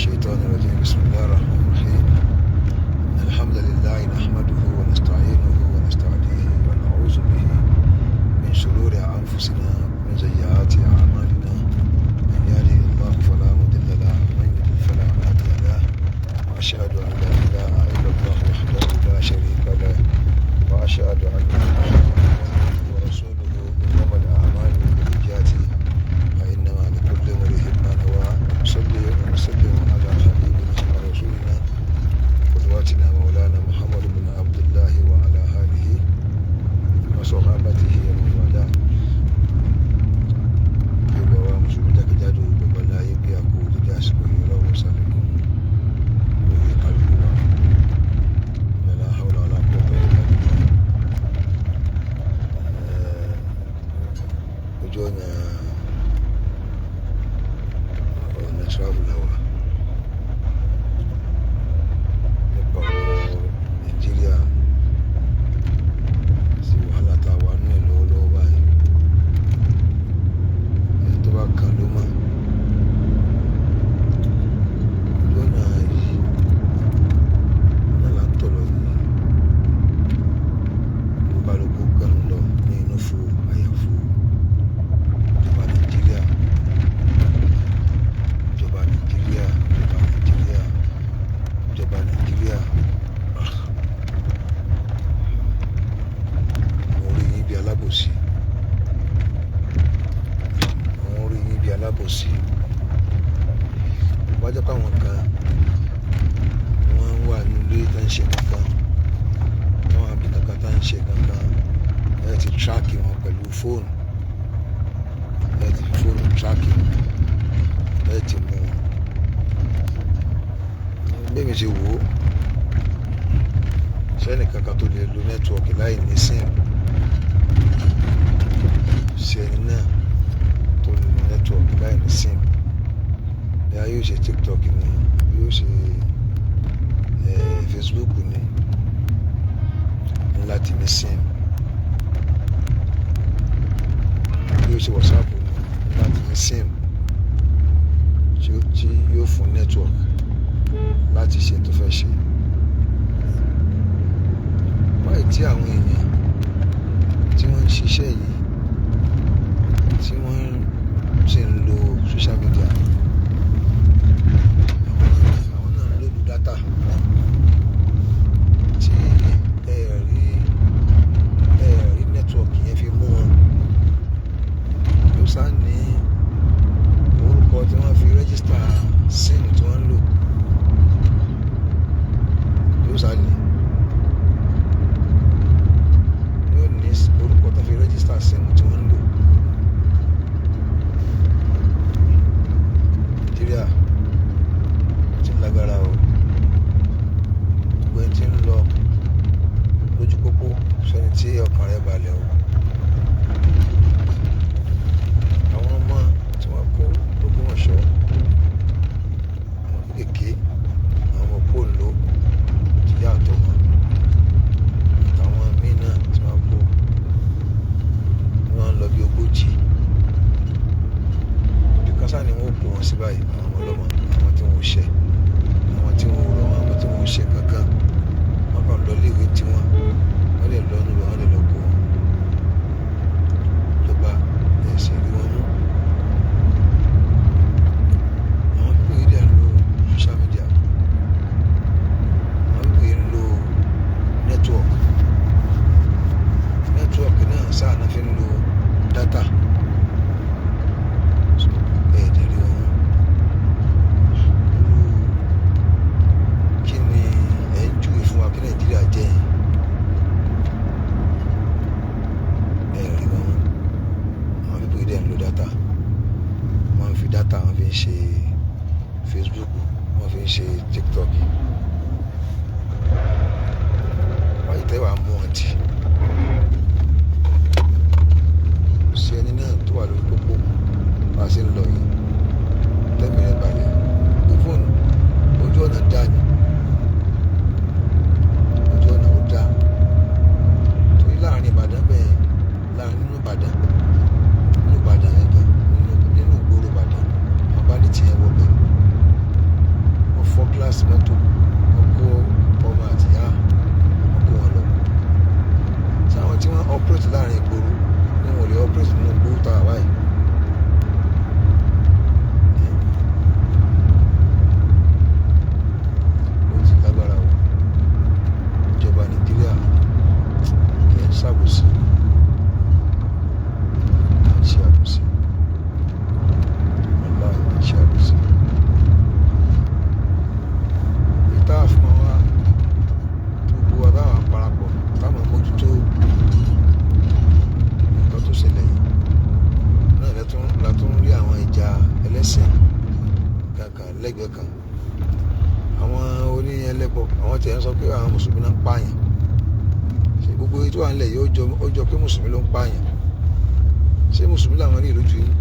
الشيطان الرجيم بسم الله الرحمن الرحيم الحمد لله نحمده ونستعينه ونستهديه ونعوذ به من شرور أنفسنا ومن سيئات أعمالنا من يهده الله فلا مضل له ومن يضلل فلا هادي له وأشهد أن لا إله إلا الله وحده لا شريك له وأشهد أن محمدا ورسوله إنما الأعمال بالنيات فإنما لكل امرئ ما نوى صلي وسلم على حبيبنا ورسولنا قدوتنا مولانا محمد بن عبد الله وعلى آله وصحابته ومن والاه gbogbo àwọn mùsùlùmí jákèjádò gbogbo láyé bí a kú dídí àsìkò yìí lọ́wọ́ sálẹ̀kùn lórí kálukú wa lọ́la haúlá aláàpọ̀ pẹ̀lú ojú ọ̀nà travel náà nípa ọ̀rọ̀ Nàìjíríà sí wàhálà tá a wà nínú ẹ̀ lọ́wọ́lọ́wọ́ báyìí ẹni tó bá kàn ló mọ̀ ojú ọ̀nà yìí náà là ń tọ̀ lọ yìí ló kálukú kàn ń lọ ní inú fún àyàfó ìjọba Nàìjíríà ìjọba Nàìjíríà mo rí yín bí alábòsí wájú káwọn kan wọ́n wà nílé tó ń ṣe kankan táwọn àbí kankan tó ń ṣe kankan ẹ ti tíráàkì wọn pẹ̀lú fóònù ẹ ti fi fóònù tíráàkì wọn ẹ ti mú wọn bẹ́ẹ̀ mi ṣe wò ó sẹ́ni kankan tó lè lo nẹ́tíwọ̀kì láì ní sim sẹ́ni náà tó lè lo nẹ́tíwọ̀kì láì ní sim bí a yóò ṣe TikTok ni bí yóò ṣe Facebook ni láti ní sim bí yóò ṣe WhatsApp ni láti ní sim tí yóò fún nẹ́tíwọ̀kì láti ṣe tó fẹ́ ṣe wáyé tí àwọn èèyàn tí wọ́n ń ṣiṣẹ́ yìí tí wọ́n sì ń lo social media àwọn náà ń lòlù dátà tí ẹ̀rí nẹ́tíwọ̀kì yẹn fi mú wọn yóò sá ní orúkọ tí wọ́n fi rẹ́gísítà síìmù tí wọ́n ń lò yóò sá ní yóò ní orúkọ tó fi rẹ́gísítà síìmù tí wọ́n ń lò Nàìjíríà ti lágbára o gbogbo ẹni tí ń lọ lójú pópó sẹ́ni tí ọkàn rẹ̀ balẹ̀ o àwọn ọmọ tí wọ́n kó l'Ógbómọ̀ṣọ́ àwọn kéékèèké àwọn ọmọ pòlò ìyá àtọmọ àtàwọn míì náà tí wọ́n kó wọ́n lọ bí 40 ibi kásá ni wọ́n kó wọn sí báyìí àwọn ọmọ ọlọ́mọ àwọn tí wọ́n ṣẹ̀ àwọn tí wọ́n rọ àwọn tí wọ́n ṣẹ̀ kankan wọ́n kàn lọ léèwé tí wọ́n lè lọ níbẹ̀ wọ́n lè lọ kó wọn lọ́ba ẹ̀sìn rí wọn mú àwọn pípé yìí dẹ̀ ń lo social media àwọn pípé yìí ń lo network náà sáà náà fi ń lo data ẹ̀ẹ́dẹ̀ rí wọn mú kí ni ẹ̀ ń júwe fún wa kí Nàìjíríà jẹ́ ẹ̀ẹ́rí wọn mú àwọn pípé yìí dẹ̀ ń lo data wọ́n fi data wọ́n fi ń ṣe Facebook wọ́n fi ń ṣe TikTok wáyé tẹ́wàá mú wọn tì kò sí ẹni náà tó wà lórí pópó bá a ṣe ń lọ yìí tẹ́mi rẹ̀ balẹ̀ gbé fóònù ojú ọ̀nà dá ni ojú ọ̀nà ó dá torí láàrin Ìbàdàn bẹ́ẹ̀ láàrin nínú Ìbàdàn yẹn gan nínú ìgboro Ìbàdàn wọ́n bá ní tiẹ̀ wọ bẹ́ẹ̀ ẹ̀sìn kankan lẹ́gbẹ̀ẹ́ kan. Àwọn oníyẹlẹ́bọ àwọn tí ẹ̀ ń sọ pé àwọn mùsùlùmí náà ń pààyàn. Ṣé gbogbo ètò à ń lẹ̀ yóò jọ pé mùsùlùmí ló ń pààyàn? Ṣé mùsùlùmí làwọn ní ìlójú yìí?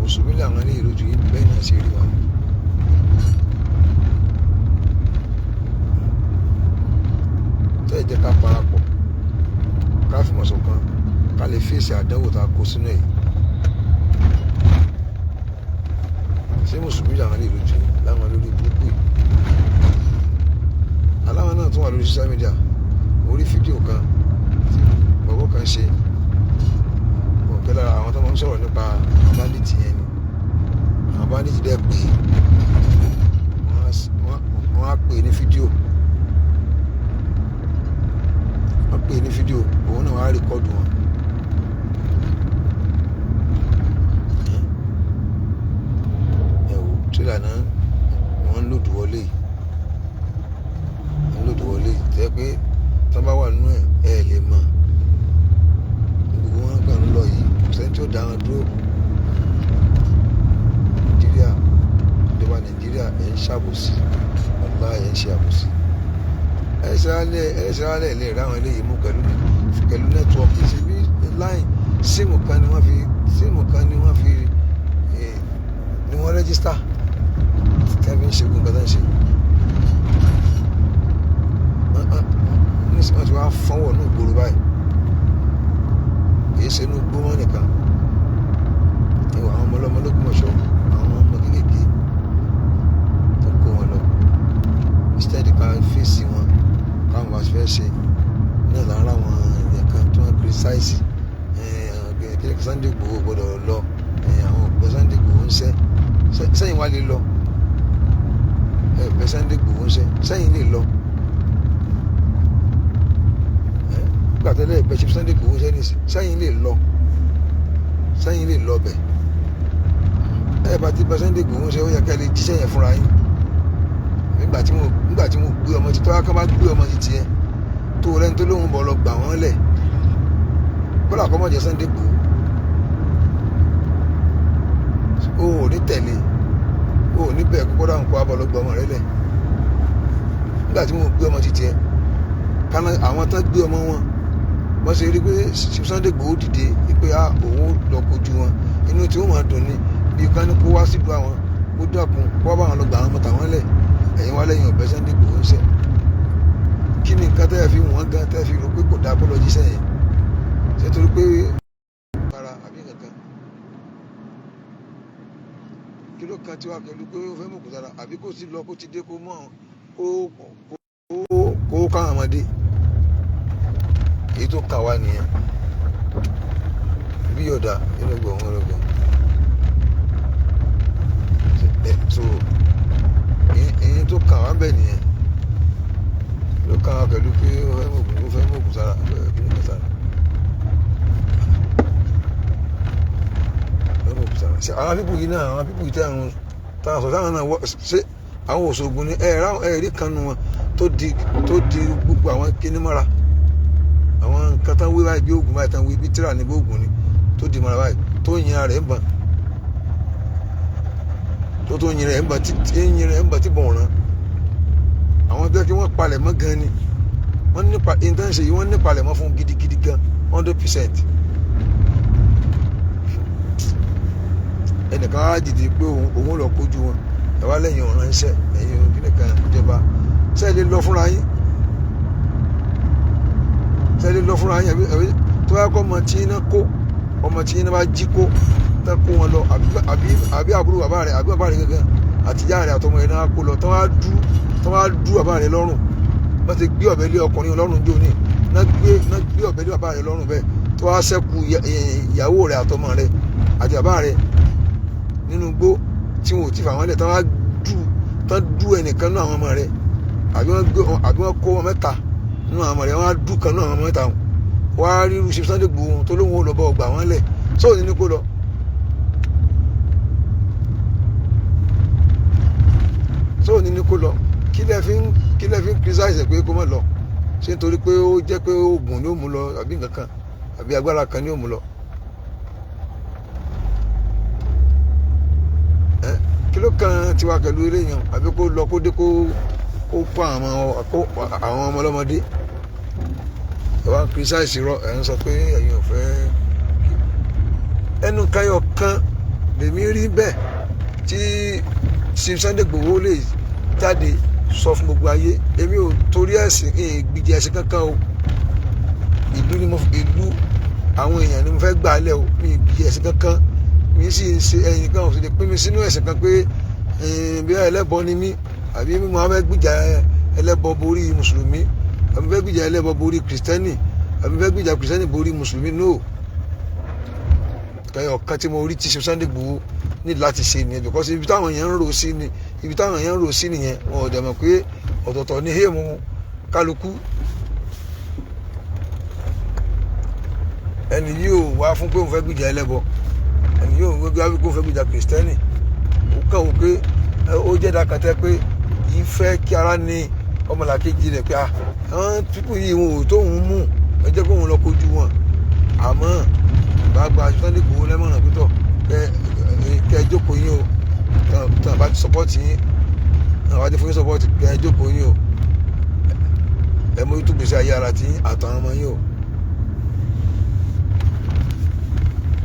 Mùsùlùmí làwọn ní ìlójú yìí bẹ́ẹ̀ náà ṣe rí wọn. Tẹ́ ẹ jẹ́ ká parapọ̀ ká fìmọ̀ ṣọ̀kan ká lè fèsì àdánwò tá a kó sínú ẹ̀. Ṣé mùsùlùmí làwọn ní ìlójú yìí láwọn lórí burúkú yìí? Aláwọn náà tún wà lórí social media. Orí fídíò kan tí bọ̀bọ̀ kan ṣe ọ̀kẹ́ lára àwọn tó máa ń sọ̀rọ̀ nípa àwọn bandits yẹn ni. Àwọn bandits dẹ́ pé wọ́n á pè ní fídíò. Wọ́n pè ní fídíò òun náà wá rìkọ́dù wọn. Ẹ wò tírélà náà wọ́n ń lòdù wọlé yìí. Wọ́n ń lòdù wọlé yìí tẹ́ pé tọ́ bá wà nínú ẹ̀ lè mọ̀. Gbogbo wọn kàn ń lọ yìí kò sẹ́ni tí ó dá wọn dúró. Nàìjíríà ìjọba Nàìjíríà ẹ̀ ń ṣàbòsí ọ̀la ẹ̀ ń ṣe àbòsí. ẹ̀ṣẹ̀ alẹ́ lè ráwọn eléyìí mú pẹ̀lú nẹ́tíwọ́ọ̀kì ṣe bí láì síìmù kan ni wọ́n fi ni wọ́n rẹ́gísítà tẹ́bí ń ṣe gbogbo nǹkan tó ń ṣe. Wọ́n ti wá fọ́nwọ̀ ní ìgboro báyìí kì í ṣe inú gbómọ́ nìkan. Ìwà àwọn ọmọ ọlọ́mọ ló gbọ́mọ̀ ṣọ́ àwọn ọmọ kéékèèké tó kó wọn lọ instead ká fèsì wọn káwọn bá fẹ́ ṣe náà lára àwọn èèyàn kan tó wọ́n criticize kílẹ̀kì Sunday Igboho gbọ́dọ̀ lọ àwọn òpè Sunday Igboho ń ṣẹ́ sẹ́yìn wá lè lọ òpè Sunday Igboho ń ṣẹ́ sẹ́yìn lè lọ nígbà tẹ́lẹ̀ ìpè Chief Sunday Igboho ń ṣẹ́ ní sẹ́yìn lè lọ bẹ̀ bá ti bá Sunday Igboho ń ṣẹ́ ó yẹ ká lè jíṣẹ́ yẹn fúnra yín. Nígbà tí mo gbé ọmọ títọ́ wá ká bá gbé ọmọ títí ẹ tó rẹ́ni tó lóun bọ̀ lọ gbà wọ́n lẹ̀ kódà kọ́ mọ̀ jẹ́ Sunday Igboho o ò ní tẹ̀lé o ò ní bẹ́ẹ̀ kó kódà nǹkan abọ́ lọ gbà ọmọ rẹ lẹ̀. Nígbà tí mo gbé ọmọ títí ẹ kánà àwọn tán gbé ọmọ wọn wọ́n ṣe rí pé Sunday Igboho dìde pé òun lọ kojú wọn inú tí ó máa dùn ní bí ká ní kó wá sílùú àwọn kó dàkún kó wá bá wọn lọ gbà àwọn ọmọ tàwọn lẹ̀. Ẹ̀yin wá lẹ́yìn ọ̀bẹ Sunday Igboho ń ṣe kí ni nǹkan tẹ́ ẹ fi wọ́n gan tẹ́ ẹ fi rò pé kò dáa kó lọ jíṣẹ́ yẹn ṣé torí pé para àbí nǹkan kí ló kan tiwa pẹ̀lú pé ó fẹ́ mọ̀ kó dára àbí kó sì lọ kó ti dé kó mọ̀ kó káwọn ọmọdé èyí tó kà wá nìyẹn bí yọ̀dà inú gbọ̀ngàn lọ́gbọ̀n so èyí tó kà wá bẹ́ẹ̀ nìyẹn ló kà wá pẹ̀lú pé ó fẹ́ mọ̀kù sára kìnnìkan sára ṣe àwọn pípù yìí náà àwọn pípù yìí tẹ́ àwọn táwọn sọ táwọn náà ṣe àwọn Òṣogbo ní ẹ̀rí kan nu wọn tó di gbogbo àwọn kíní mọ́ra àwọn nǹkan tán wí báyìí bí oògùn báyìí tán wí bí tíra ní bí oògùn ni tó di mọ́ra báyìí tó yin ara rẹ̀ ń bàn tó yin rẹ̀ ń bàn tí bọ̀ ràn àwọn tó yẹ kí wọ́n palẹ̀ mọ́ gan ni wọ́n nípa intense yìí wọ́n nípalẹ̀ mọ́ fún gidigidi gan 100%. Ẹnìkan á dìde pé òun lọ kojú wọn ẹ wá lẹ́yìn ọ̀ràn iṣẹ́ ẹ̀yìn òkìlẹ̀ kan ìjọba sẹ́ẹ̀lì lọ fúnra yín àbí tó bá kọ́ ọmọ tí iná kó ọmọ tí iná bá jí kó tán kó wọn lọ àbí àbúrò bàbá rẹ̀ àbí bàbá rẹ̀ gangan àtìyá rẹ̀ àtọmọ rẹ̀ náà kó lọ tán wá dú bàbá rẹ̀ lọ́rùn wọ́n ti gbé ọ̀bẹ lé ọkùnrin lọ́rùn jóni náà gbé ọ̀bẹ lé bàbá rẹ̀ lọ́rùn bẹ́ẹ̀ tó wá ṣẹ́kù ìyàwó rẹ̀ àtọmọ rẹ̀ àti bàbá rẹ̀ nínú igbó tí wọn ò ti fà wọ́n lẹ̀ tán dú ẹnìkan náà àwọn ọmọ rẹ̀ àbí wọ́n kó wọn mẹ́ta nínú àwọn ọmọ rẹ̀ wọ́n á dú kan náà àwọn mẹ́ta wọ́n á rí irú Chief Sunday Igboho tó lóun ò lọ bọ́ ọgbà wọn lẹ̀ sóò ní kó lọ. sóò ní kó lọ kí lẹ fi ń criticize pé kó má lọ ṣé nítorí pé ó jẹ́ pé oògùn ni ó mú lọ àbí nǹkan kan àbí agbára kan ni ó mú lọ. kí ló kan tiwa pẹ̀lú eléyàn àbí kó lọ kó dé kó pa àwọn ọmọ ọlọ́mọdé ẹ wá criticize rọ ẹ ń sọ pé ẹ̀yin ò fẹ́ ẹnu káyọ̀ kan lèmi rí bẹ́ẹ̀ tí Sunday Igboho lè jáde sọ fún gbogbo ayé èmi ò torí ẹ̀sìn ìgbìjì ẹ̀sìn kankan o ìlú àwọn èèyàn ni mo fẹ́ gbà lẹ̀ o mi ìgbìjì ẹ̀sìn kankan mi sì ń ṣe ẹ̀yìn kan ò sì lè pín mi sínú ẹ̀sìn kan pé bí ẹlẹ́bọ ni mí àbí mo fẹ́ gbìjà ẹlẹ́bọ borí mùsùlùmí àbí fẹ́ gbìjà ẹlẹ́bọ borí kìrìsìtẹ́nì àbí fẹ́ gbìjà kìrìsìtẹ́nì borí mùsùlùmí no kẹyọ kan tí mo rí tí Sunday Igboho ní láti ṣe nìyẹn because ibi táwọn èèyàn ń rò sí ni ibi táwọn èèyàn ń rò sí nìyẹn wọn ò dẹ̀ mọ̀ pé ọ̀tọ̀ọ̀tọ̀ ní héèmù kálukú ẹni yóò wá fún pé òun fẹ́ gbìjà ẹlẹ́bọ ẹni yóò wá fún pé òun fẹ́ gbìjà kìrìsìtẹ́nì ó kàn wọ́n pé ó jẹ́ dákàtẹ́ pé yìí fẹ́ kí ara ní ọmọlàkejì rẹ̀ pé àwọn pípù yìí wọn ò tóun mú ẹ jẹ́ kó òun lọ kojú wọn àmọ́ gbàgbà Sunday Igboho lẹ́mọ̀ràn pítọ̀ kẹ ẹ jókòó yín o tàn bá ti sọpọ́ọ̀tì yín àwọn àti fún yín sọpọ́ọ̀tì kẹ ẹ jókòó yín o ẹ mú tó gbèsè ayé ara tí àtàwọn ọmọ yín o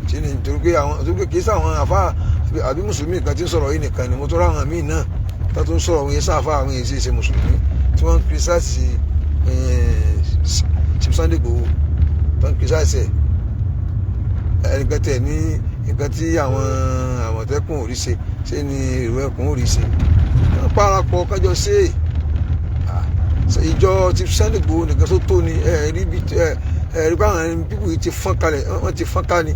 tí ni nítorí pé kì í sáwọn àfa àbí mùsùlùmí kan tí ń sọ̀rọ̀ yìí nìkan ni mo tó ráwọn míì náà tó ń sọ̀rọ̀ àwọn yẹn sáfà àwọn yẹn sì ṣe mùsùlùmí tí wọ́n ń kìrìsìtì Sunday Igboho tó ń kìrìsìtì ẹnìkan tẹ̀ ní nǹkan tí àwọn Àmọ̀tẹ́kùn ò rí ṣe ṣé ni èrò ẹkùn ò rí ṣe wọ́n parapọ̀ kájọ ṣe ìjọ ti Sunday Igboho nìkan tó tó ni ẹ̀rí pé àwọn pípù yìí ti fọ́n kalẹ̀ wọ́n ti fọ́n ká ni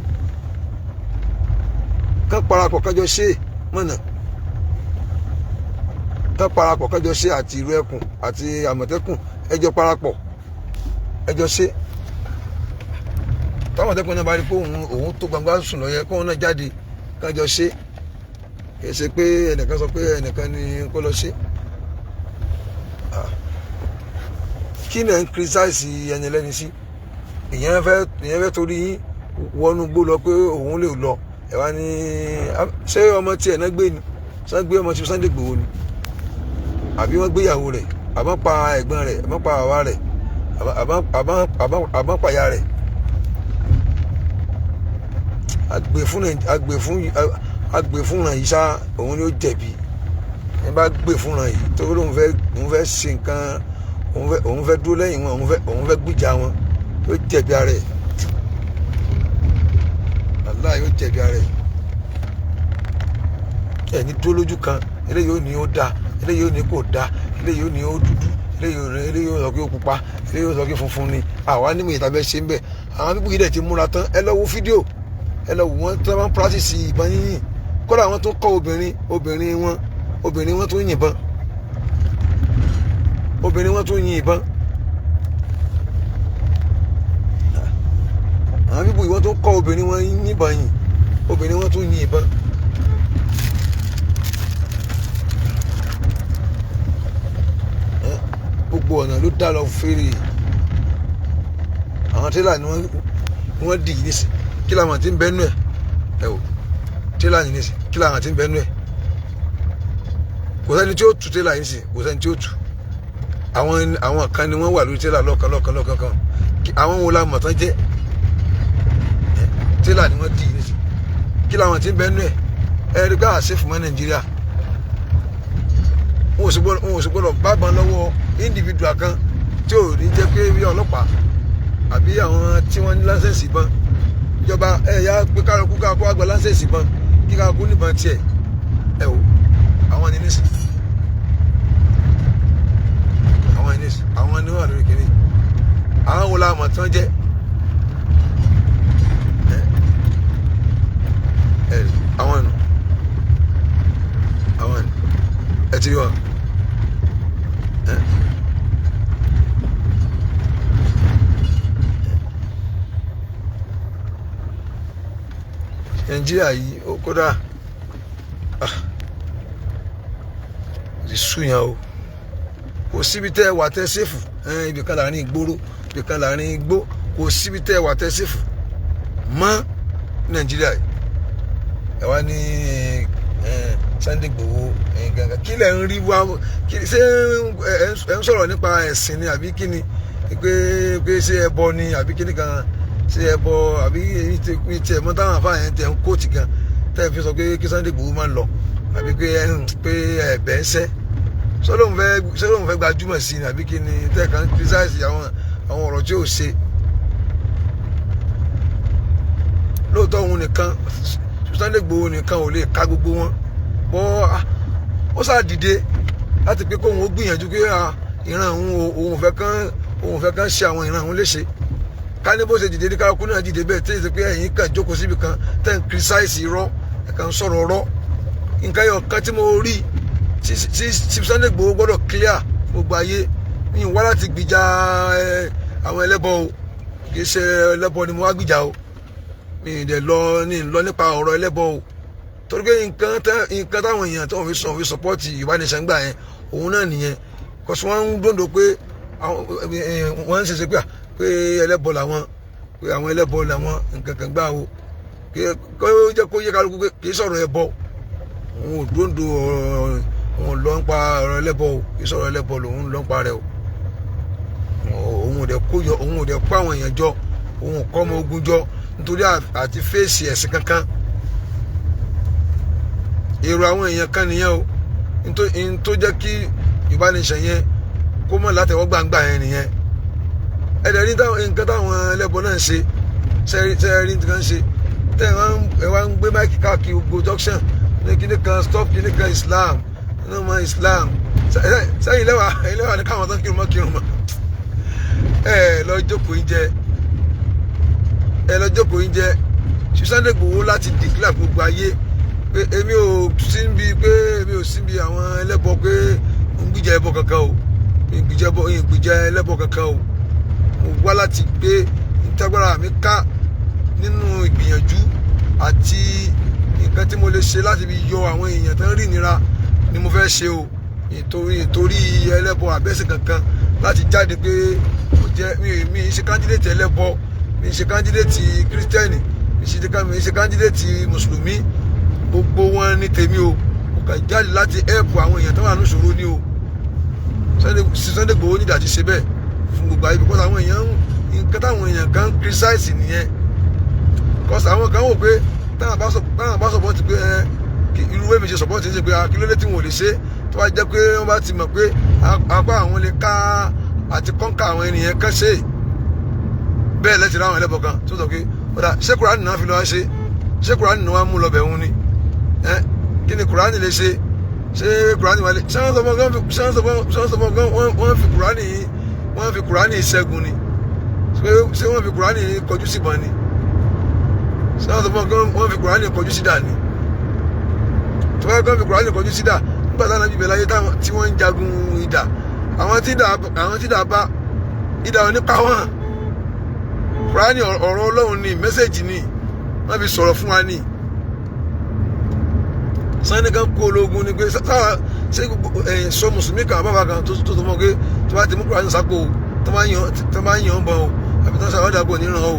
kán parapọ̀ kájọ ṣe mọ̀nà kán parapọ̀ kájọ ṣe àti ìlú ẹkùn àti Àmọ̀tẹ́kùn ẹjọ́ parapọ̀ ẹjọ́ ṣe táwọn Àmọ̀tẹ́kùn náà bá rí pé òun tó gbangba sùn lọ́yẹ kóun náà jáde kájọ ṣe kì í ṣe pé ẹnìkan sọ pé ẹnìkan ni kó lọ ṣe kí ni ẹ̀ ń kírísáìsì ẹni lẹ́ni sí ìyẹn fẹ́ torí yín wọnú gbó lọ pé òun lè lọ ẹ wá ní ṣé ọmọ tiẹ̀ náà gbé ni ṣé gbé ọmọ tí Sunday Igboho ni àbí wọ́n gbé ìyàwó rẹ̀ àbọ̀ pa ẹ̀gbọ́n rẹ̀ àbọ̀ pa àwa rẹ̀ àbọ̀ pa ìyá rẹ̀ agbè fúnra yìí ṣá òun ni ó jẹ̀bi ẹ bá gbè fúnra yìí tó lóun fẹ́ ṣe nǹkan òun fẹ́ dúró lẹ́yìn wọn òun fẹ́ gbìjà wọn yóò jẹ̀bi ara ẹ̀ Allah yóò jẹ̀bi ara ẹ̀ ẹni dúró lójú kan eléyìí ó ní ó da eléyìí ó ní kò da eléyìí ó ní ó dúdú eléyìí ó sọ pé ó pupa eléyìí ó sọ pé funfun ni àwa nímọ̀ ìta bẹ́ẹ̀ ṣe ń bẹ̀ àwọn pípọ̀ yìí dẹ̀ ti múra tán ẹ lọ wo fídíò ẹ lọ wò wọ́n tí wọ́n practice ìbọn yínyìn kódà wọ́n tún kọ́ obìnrin wọn tún yìnbọn obìnrin wọn tún yin ìbọn àwọn pípọ̀ yìí wọ́n tún kọ́ obìnrin wọn yìnbọn yìn obìnrin wọn tún yin ìbọn gbogbo ọ̀nà ló dá lọ fèrè àwọn tẹ́lá ni wọ́n dì í nísì kí làwọn ti ń bẹ́nu ẹ̀ ẹ̀ o tẹ́lá yìí nísì kí làwọn ti ń bẹ́nu ẹ̀ kò sẹ́ni tí ó tu tẹ́lá yìí nísì kò sẹ́ni tí ó tu àwọn kan ni wọ́n wà lórí tẹ́lá lọ́kàn àwọn wo la mọ̀ tán jẹ́ tẹ́lá ni wọ́n dì í nísì kí làwọn ti ń bẹ́nu ẹ̀ ẹ̀ rí gbà àṣẹ fún mọ́ Nàìjíríà wọn ò sì gbọ́dọ̀ bábọn lọ́wọ́ individual kan tí ò ní jẹ́ pé bí ọlọ́pàá àbí àwọn tí wọ́n ní láńsẹ̀sì ìbọn ìjọba ẹ̀yà pé kálukú káàkó àgbà láńsẹ̀sì ìbọn kí káàkó níbọn tiẹ̀ ẹ̀ o àwọn ní nísì àwọn ní wà lórí kìíní àwọn wo la mọ̀ tí wọ́n jẹ́ àwọn nù ẹ ti rí wọn Nàìjíríà yìí ó kódà ti súnyàn o kò síbi tẹ́ wà tẹ́ sẹ́fù ibì kan láàrin ìgboro ibì kan láàrin igbó kò síbi tẹ́ wà tẹ́ sẹ́fù mọ́ Nàìjíríà yìí ẹ wá ní Sunday Igboho gangan kí lẹ̀ ń rí wá ṣé ẹ ń sọ̀rọ̀ nípa ẹ̀sìn ni àbí kí ni pé ṣé ẹbọ ni àbí kí ni kan ṣé ẹbọ àbí tí ẹ̀ mọ́ táwọn àfáà yẹn tẹ̀ ń kóòtù gan tẹ́ ẹ fi sọ pé kí Sunday Igboho máa ń lọ àbí pé ẹ̀bẹ̀ ń sẹ́ sọlọ́run fẹ́ gbajúmọ̀ sí ni àbí kí ni tẹ́ ẹ̀ kàn ń criticize àwọn ọ̀rọ̀ tí ò ṣe lóòótọ́ òun nìkan Sunday Igboho nìkan ò lè ká gbogbo wọn bọ́ ó sáà dìde láti pé kóun ó gbìyànjú pé ìran òun fẹ́ kán ṣe àwọn ìran òun léṣe ká ní bó ṣe dìde ní kálukú náà dìde bẹ́ẹ̀ tí èsì pé ẹ̀yin kàn jókòó síbi kan tẹ́ ń criticize irọ́ ẹ̀ kàn sọ̀rọ̀ ọ̀rọ̀ nǹkan yọ̀ kan tí mo rí tí Sunday Igboho gbọ́dọ̀ clear gbogbo ayé mi wá láti gbìjà àwọn ẹlẹ́bọ o kì í ṣe ẹlẹ́bọ ni mo wá gbìjà o mi ì dẹ̀ lọ nípa ọ̀rọ̀ ẹlẹ́bọ o torí pé nǹkan táwọn èèyàn tó ń fi sọpọ́ọ̀tì ìbánisẹ̀ ń gbà yẹn òun náà nìyẹn kọ́sí wọ́n ń dòndò pé wọ́n ń ṣe pé ẹlẹ́bọ làwọn pé àwọn ẹlẹ́bọ làwọn nǹkan kan gbà o kó jẹ́ kó yẹ kálukú pé kì í sọ̀rọ̀ ẹbọ òun ò dòndò òun lọ ń pa ọ̀rọ̀ ẹlẹ́bọ o kì í sọ̀rọ̀ ẹlẹ́bọ lòun lọ ń pa rẹ o òun ò dẹ̀ kó àwọn èèyàn jọ òun kọ́ ọmọ ogun jọ nítorí àti fèsì ẹ̀sìn kankan èrò àwọn èèyàn kan nìyẹn o n tó jẹ́ kí ìbánisẹ̀ yẹn kó mọ̀ látẹ̀wọ́ gbangba yẹn nìyẹn ẹ̀dẹ̀ rí nǹkan táwọn ẹlẹ́bọ náà ń ṣe sẹ́ẹ̀rí nǹkan ṣe tẹ́ ẹ wá ń gbé máìkì káàkiri gbogbo junction ní kíní kan stop kíní kan Islam nínú ọmọ Islam sẹ́yìn ilé wa ní káwọn tó ń kírun mọ́ ẹ lọ jókòó yín jẹ Sunday Igboho láti declare gbogbo ayé pé èmi ò síbi àwọn ẹlẹ́bọ pé ń gbìjà ẹbọ kankan o ìgbìjà ẹlẹ́bọ kankan o mo wá láti gbé ìtagbára mi ká nínú ìgbìyànjú àti nǹkan tí mo lè ṣe láti fi yọ àwọn èèyàn tó ń rí ìnira ni mo fẹ́ ṣe o ìtorí ẹlẹ́bọ àbẹ́sẹ̀ kankan láti jáde pé mi ṣe candidate ẹlẹ́bọ mi ṣe candidate kírísítẹ́nì mi ṣe candidate mùsùlùmí gbogbo wọn ní tèmi o mo kàn jáde láti help àwọn èèyàn tó wà níṣòro ní o Sunday Igboho nídà ti ṣe bẹ́ẹ̀ fún gbogbo ayé because àwọn èèyàn nǹkan táwọn èèyàn kan criticize nìyẹn because àwọn kan wò pé táwọn bá support pé irú wẹ́mi ṣe support ṣe pé kí ló dé tí wọn ò lè ṣe tó wá jẹ́ pé wọ́n bá ti mọ̀ pé apá àwọn lè ká àti kọ́ńkà àwọn ènìyàn kan ṣe bẹ́ẹ̀ lẹ́tì ráwọn ẹlẹ́bọ̀ kan tó sọ pé ọ̀dà ṣé Kùránì náà fi lọ́wọ́ ṣé Kùránì náà wá mú lọ bẹ̀ òun ni kí ni Kùránì lè ṣe Kùránì wà lè ṣé wọ́n sọ fún gan wọ́n fi Kùránì ṣẹ́gun ni ṣé wọ́n fi Kùránì kọjú síbọn ni ṣé wọ́n sọ fún gan wọ́n fi Kùránì kọjú sídà ni tí wọ́n fi Kùránì kọjú sídà nígbà táwọn náà bíbẹ̀ láyé tí wọ́n ń jagun idà àwọn tí idà bá idà ò ní pa wọ́n Kùránì ọ̀rọ̀ Ọlọ́run ni mẹ́sẹ̀jì ni wọ́n fi sọ̀rọ̀ fún wa ni Sunday kan kú ológun ni pé sáà ṣé sọ mùsùlùmí kan bàbá kan tó tó mọ̀ pé tó bá ti mú Kùránì sápò tó máa ń yàn bọ̀ o àbí tó ń ṣàwádà kò níran o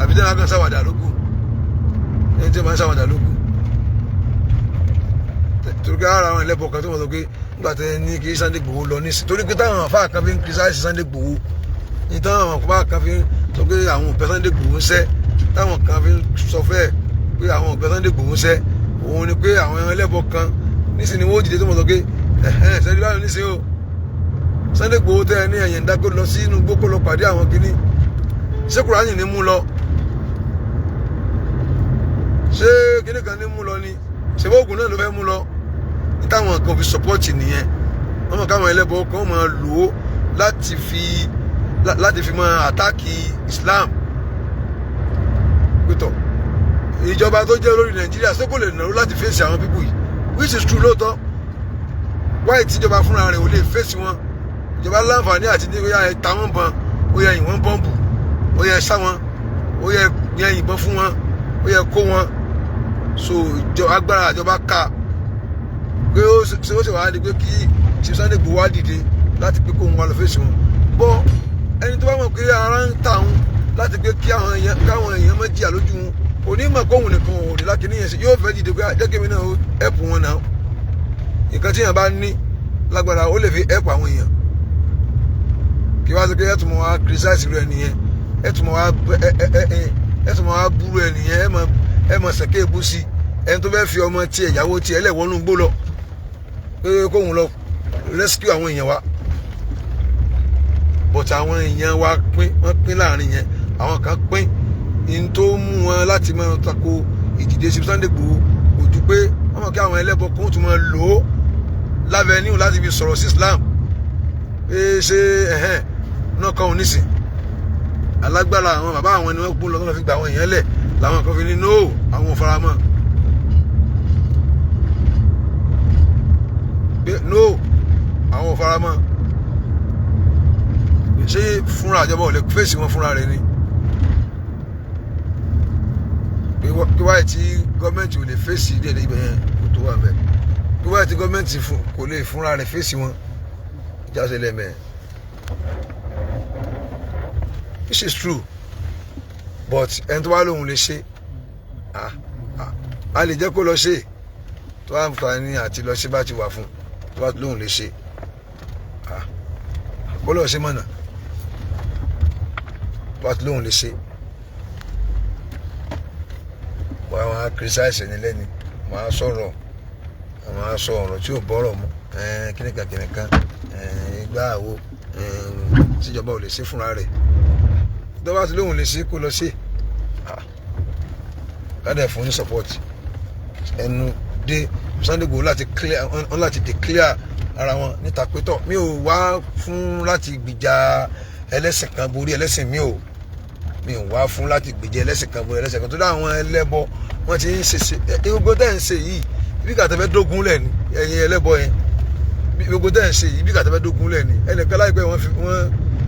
àbí tó ń kan ṣàwádà lókù ẹni tí ó máa ń ṣàwádà lókù torí pé ara àwọn ẹlẹ́bọ̀ kan tó mọ̀ sọ pé nígbà tẹ ní kí Sunday Igboho lọ ní sí torí pé táwọn àfáà kan fi ń criticize Sunday Igboho ní táwọn àfáà kan fi ń sọ pé àwọn òpẹ́ Sunday Igboho ń ṣẹ́ táwọn kan fi ń sọ fẹ́ẹ̀ pé àwọn òpẹ́ Sunday Igboho ń ṣẹ́ òun ni pé àwọn ẹlẹ́bọ̀ kan nísìnyí wọ́n dìde tó mọ̀ sọ pé ṣẹ́ni báyọ̀ níṣẹ́ o Sunday Igboho tẹ́ ẹ ní ẹ̀yìn dákó lọ sí inú gbókó lọ pàdé àwọn kìíní ṣé Kùránì ní mú lọ ṣé kìíní kan ní mú lọ ni ṣé oògùn náà ló fẹ́ mú lọ ní táwọn kan fi sọpọ́ọ̀tì nìyẹn wọ́n mọ̀ káwọn ẹlẹ́bọ̀ kan máa lò ó láti fi máa àtáàkì Islam pẹ̀tọ̀ ìjọba tó jẹ́ olórí Nàìjíríà ṣé kò lè nàró láti fèsì àwọn pípù yìí which is true lóòótọ́ wáyé tíjọba fúnra rẹ̀ ò lè fèsì wọn ìjọba láǹfààní àti ní ó yá ẹ ta wọ́n bọn ó yẹ yìn wọ́n bọ́ǹbù ó yẹ sá wọn ó yẹ yìnbọn fún wọn ó yẹ kó wọn so agbára ìjọba ká pé ó sì wá di pé kí Sunday Igboho wá dìde láti pé kó wọn lọ fèsì wọn bọ́ ẹni tó bá mọ̀ pé ara ń ta òun láti pé kí káwọn èèyàn má jìyà lójú wọn kò ní mọ̀ kóhun nìkan ò ní láti kíní yẹn sí yóò fẹ́ dìde pé jẹ́ kí mi náà ẹ̀pù wọn náà nǹkan tí èèyàn bá ní lágbára ó lè fi ẹ̀pù àwọn èèyàn kí wá sí pé ẹ̀tùmọ̀ wá criticize rẹ̀ nìyẹn ẹ̀tùmọ̀ wá búrú ẹ̀ nìyẹn ẹ̀ mọ̀ sẹ̀kẹ́ ebú sí ẹni tó fẹ́ fi ọmọ tiẹ̀ ìyàwó tiẹ̀ ẹlẹ́wọ̀nú gbó lọ pé kóhun lọ rescue àwọn èèyàn wa but àwọn èèyàn wa wọ́n pín láàrin yẹn àwọn kan pín in tó mú wọn láti máa tako ìdìde sí Sunday Igboho kò ju pé wọ́n mọ̀ kí àwọn ẹlẹ́bọ kó tún máa lò ó lábẹ́níù láti fi sọ̀rọ̀ sí Islam ṣe náà kọ́ òun nísìn alágbára àwọn bàbá àwọn ni wọ́n gbó lọ́tọ́ fi gba àwọn èèyàn lẹ̀ làwọn kan fi ní no àwọn ò fara mọ́ no àwọn ò fara mọ́ ṣé fúnra àjọba ò lè fèsì wọn fúnra rẹ̀ ni kí wáyé tí gọ́ọ̀mẹ̀ntì ò lè fèsì déédéé ibẹ̀ yẹn kò tó wà bẹ́ẹ̀ kí wáyé tí gọ́ọ̀mẹ̀ntì kò lè fúnra rẹ̀ fèsì wọn ìjà ṣe lẹ́mẹ̀ this is true but ẹni tó wá lóhun lè ṣe a lè jẹ́ kó lọ ṣe tó wá àǹfààní àti lọ ṣe bá ti wà fún tó wá lóhun lè ṣe kó lọ ṣe mọ̀nà tó wá lóhun lè ṣe wọ́n á criticize ẹni lẹ́ni wọ́n á sọ̀rọ̀ wọ́n á sọ ọ̀rọ̀ tí ò bọ́rọ̀ mọ́ kíníkan igbá àwo tíjọba ò lè ṣe fúnra rẹ̀ tó bá ti lóhun lè ṣe kó lọ ṣe kádà fún ní support ẹnu dé Sunday Igboho láti declare ara wọn níta pétọ́ mi ò wá fún láti gbìjà ẹlẹ́sìn kan borí ẹlẹ́sìn mi ò wá fún láti gbìjà ẹlẹ́sìn kan borí ẹlẹ́sìn kan tó dá àwọn ẹlẹ́bọ wọ́n ti ń ṣe gbogbo tẹ́ ń ṣe yìí bí kàtẹ́fẹ́ dógún lẹ̀ ní ẹ̀yin ẹlẹ́bọ yẹn gbogbo tẹ́ ń ṣe yìí bí kàtẹ́fẹ́ dógún lẹ̀ ní ẹnìkan láìpẹ́ wọ́n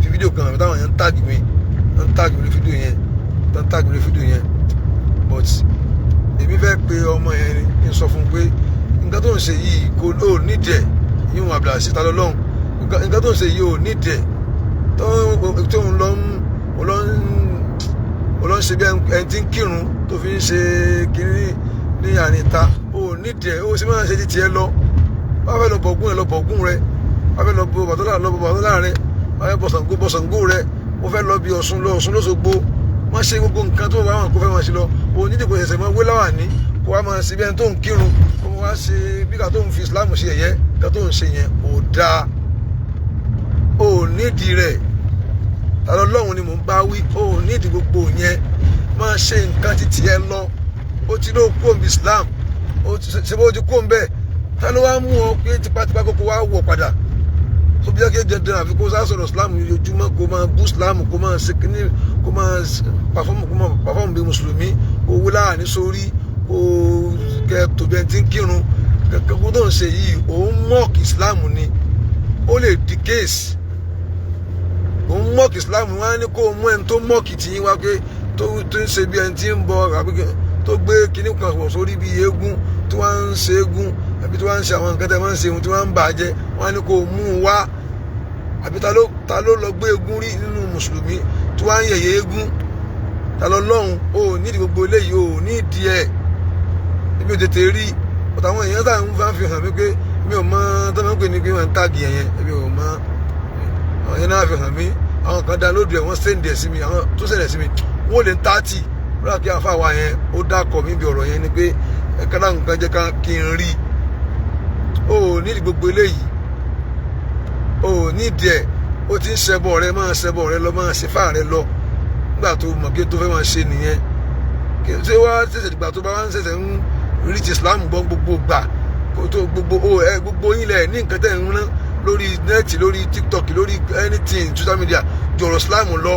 fi fídíò kan táwọn yẹn ń tàgì mi ní fídíò yẹn but èmi fẹ́ pe ọmọ yẹn ni kí n sọ fún un pé nǹkan tó ń ṣe yìí kò ó nídìí ẹ̀ yíwọ̀n àbúlà síta lọ́lọ́run nǹkan tó ń ṣe yìí ò nídìí ẹ̀ tó ń lọ ń ṣe bí ẹni tí ń kírun tó fi ń ṣe kiri ní àárín ìta ò nídìí ẹ̀ ó sì máa ń ṣe títí ẹ lọ wọ́n fẹ́ lọ bọ̀gún ẹ lọ bọ̀gún rẹ wọ́n fẹ́ lọ bọ̀ bàtọ́lá rẹ wọ́n fẹ́ bọ̀ Ṣàngó rẹ ó fẹ́ lọ bí Ọ̀ṣun lọ́sọ̀gbó wọ́n ṣe gbogbo nǹkan tó wà wọn kó fẹ́ máa ṣe lọ òun nídìí kò ṣẹ̀ṣẹ̀ máa wé láwà ní kó wá máa ṣe bí ẹni tó ń kírun kó wá ṣe bí ká tó ń fi Islam ṣe ẹ̀yẹ ká tó ń ṣe yẹn ò dáa ò nídìí rẹ̀ ta lọ lọ́hùn ni mò ń bá wí ò nídìí gbogbo yẹn máa ṣe nǹkan títí ẹ lọ ó ti ló kó omi Islam ṣe bó ti kó ń bẹ́ẹ̀ ta ló wá mú ọ pé tipátipá kókó wá wọ̀ padà tó bí ẹgbẹ́ dandan àfi kó sá sọ̀rọ̀ Islam ojoojúmọ́ kó máa bú Islam kó máa ṣe kíní kó máa pàfọ́ọ̀mù bí mùsùlùmí kó wí láàánú sórí kó kẹ tòbí ẹni tí ń kírun kẹkẹ kó tó ń ṣe yìí òun mọ́ọ̀kì Islam ni ó lè di kéèsì òun mọ́ọ̀kì Islam wọn á ní kó mú ẹni tó mọ́ọ̀kì tì yín wá pé tó ń ṣe bí ẹni tí ń bọ àbí tó gbé kíní kan wọ̀ sórí bí eégún tí wọ́n ń ṣe eégún àbí tí wọ́n ń ṣe àwọn nǹkan tẹ́ wọ́n ń ṣe ohun tí wọ́n ń bàjẹ́ wọ́n á ní kó mú un wá àbí ta ló lọ gbé eégún rí nínú mùsùlùmí tí wọ́n á ń yẹ̀yẹ́ eégún ta lọ lọ́hùn ó nídìí gbogbo eléyìí ó nídìí ẹ̀ níbi tètè rí ọ̀tọ̀ àwọn èèyàn tá à ń fi hàn mí pé mi ò mọ tó máa ń pè ní pé wọ́n ń tàgì ẹ̀yẹn mi ò mọ àwọn yẹn náà fi hàn mí àwọn kan download ẹ̀ wọ́n send ẹ̀ sí mi àwọn tó send ẹ̀ sí mi wọ́n lè ń tààtì lọ́la kí àfa wa yẹn ó dákọ̀ mí bí ọ̀rọ̀ yẹn ni pé ẹ̀ka náà nǹkan jẹ́ kí n rí ó nídìí gbogbo eléyìí ó nídìí ẹ̀ ó ti ń ṣẹbọ rẹ máa ṣẹbọ rẹ lọ máa ṣe fáà rẹ lọ nígbà tó mọ̀ kí tó fẹ́ máa ṣe nìyẹn ṣé wá ṣẹ̀ṣẹ̀ dìgbà tó bá wá ń ṣẹ̀ṣẹ̀ ń rí ti Islam gbọ́ gbogbo gbà kó tó gbogbo yín lẹ̀ ní nǹkan tẹ̀ ń rán lórí nẹ́ẹ̀tì lórí TikTok lórí anything social media jọ̀rọ̀ Islam lọ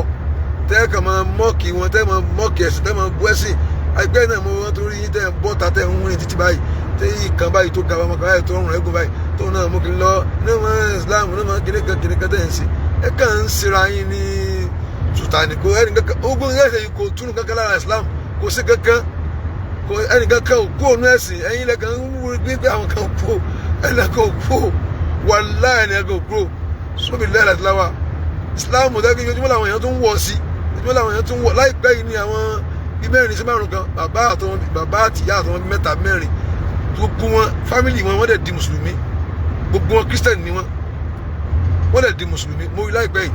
tẹ́ẹ̀kan máa mọ́ọ̀kì wọn tẹ́ẹ̀ máa mọ́ọ̀kì ẹ̀sìn tẹ́ẹ̀ máa bú ẹ̀sìn àìpẹ́ náà mo wọ́n torí yín tẹ́ẹ̀ bọ́ta tẹ́ẹ̀ ń rìn títí báyìí tẹ́yìn kan báyìí tó ga ọmọ kan báyìí tó ń rún ẹ̀gùn báyìí tó náà mú kiri lọ náà máa Islam náà máa kìnìkan tẹ́ẹ̀ ń sìn ẹ̀ kàn ń sira yín ní sùtàní kò ẹnìkankan ogun ẹ̀sìn yìí kò túnú kankan lára Islam kò sí kankan kò ẹnìkankan ò kú ònú ẹ̀sìn ẹ̀yin lẹ́kan ń wúri pé àwọn kan kú ẹnìkan ò kú wàláhì ẹnìkan ò kú sóbì lẹ́yìn àti láwa Islam tẹ́kí ojúmọ́ làwọn èèyàn tó ń wọ̀ sí ojúmọ́ làwọn èèyàn tó ń wọ̀ láìpẹ́ yìí ni àwọn bí mẹ́rin sí márùn kan bàbá àti ìyá àtọmọ bí mẹ́ta mẹ́rin gbogbo wọn fámìlì wọn wọ́n dẹ̀ di mùsùlùmí gbogbo wọn kírísítẹ̀nì ni wọ́n dẹ̀ di mùsùlùmí mo rí láìpẹ́ yìí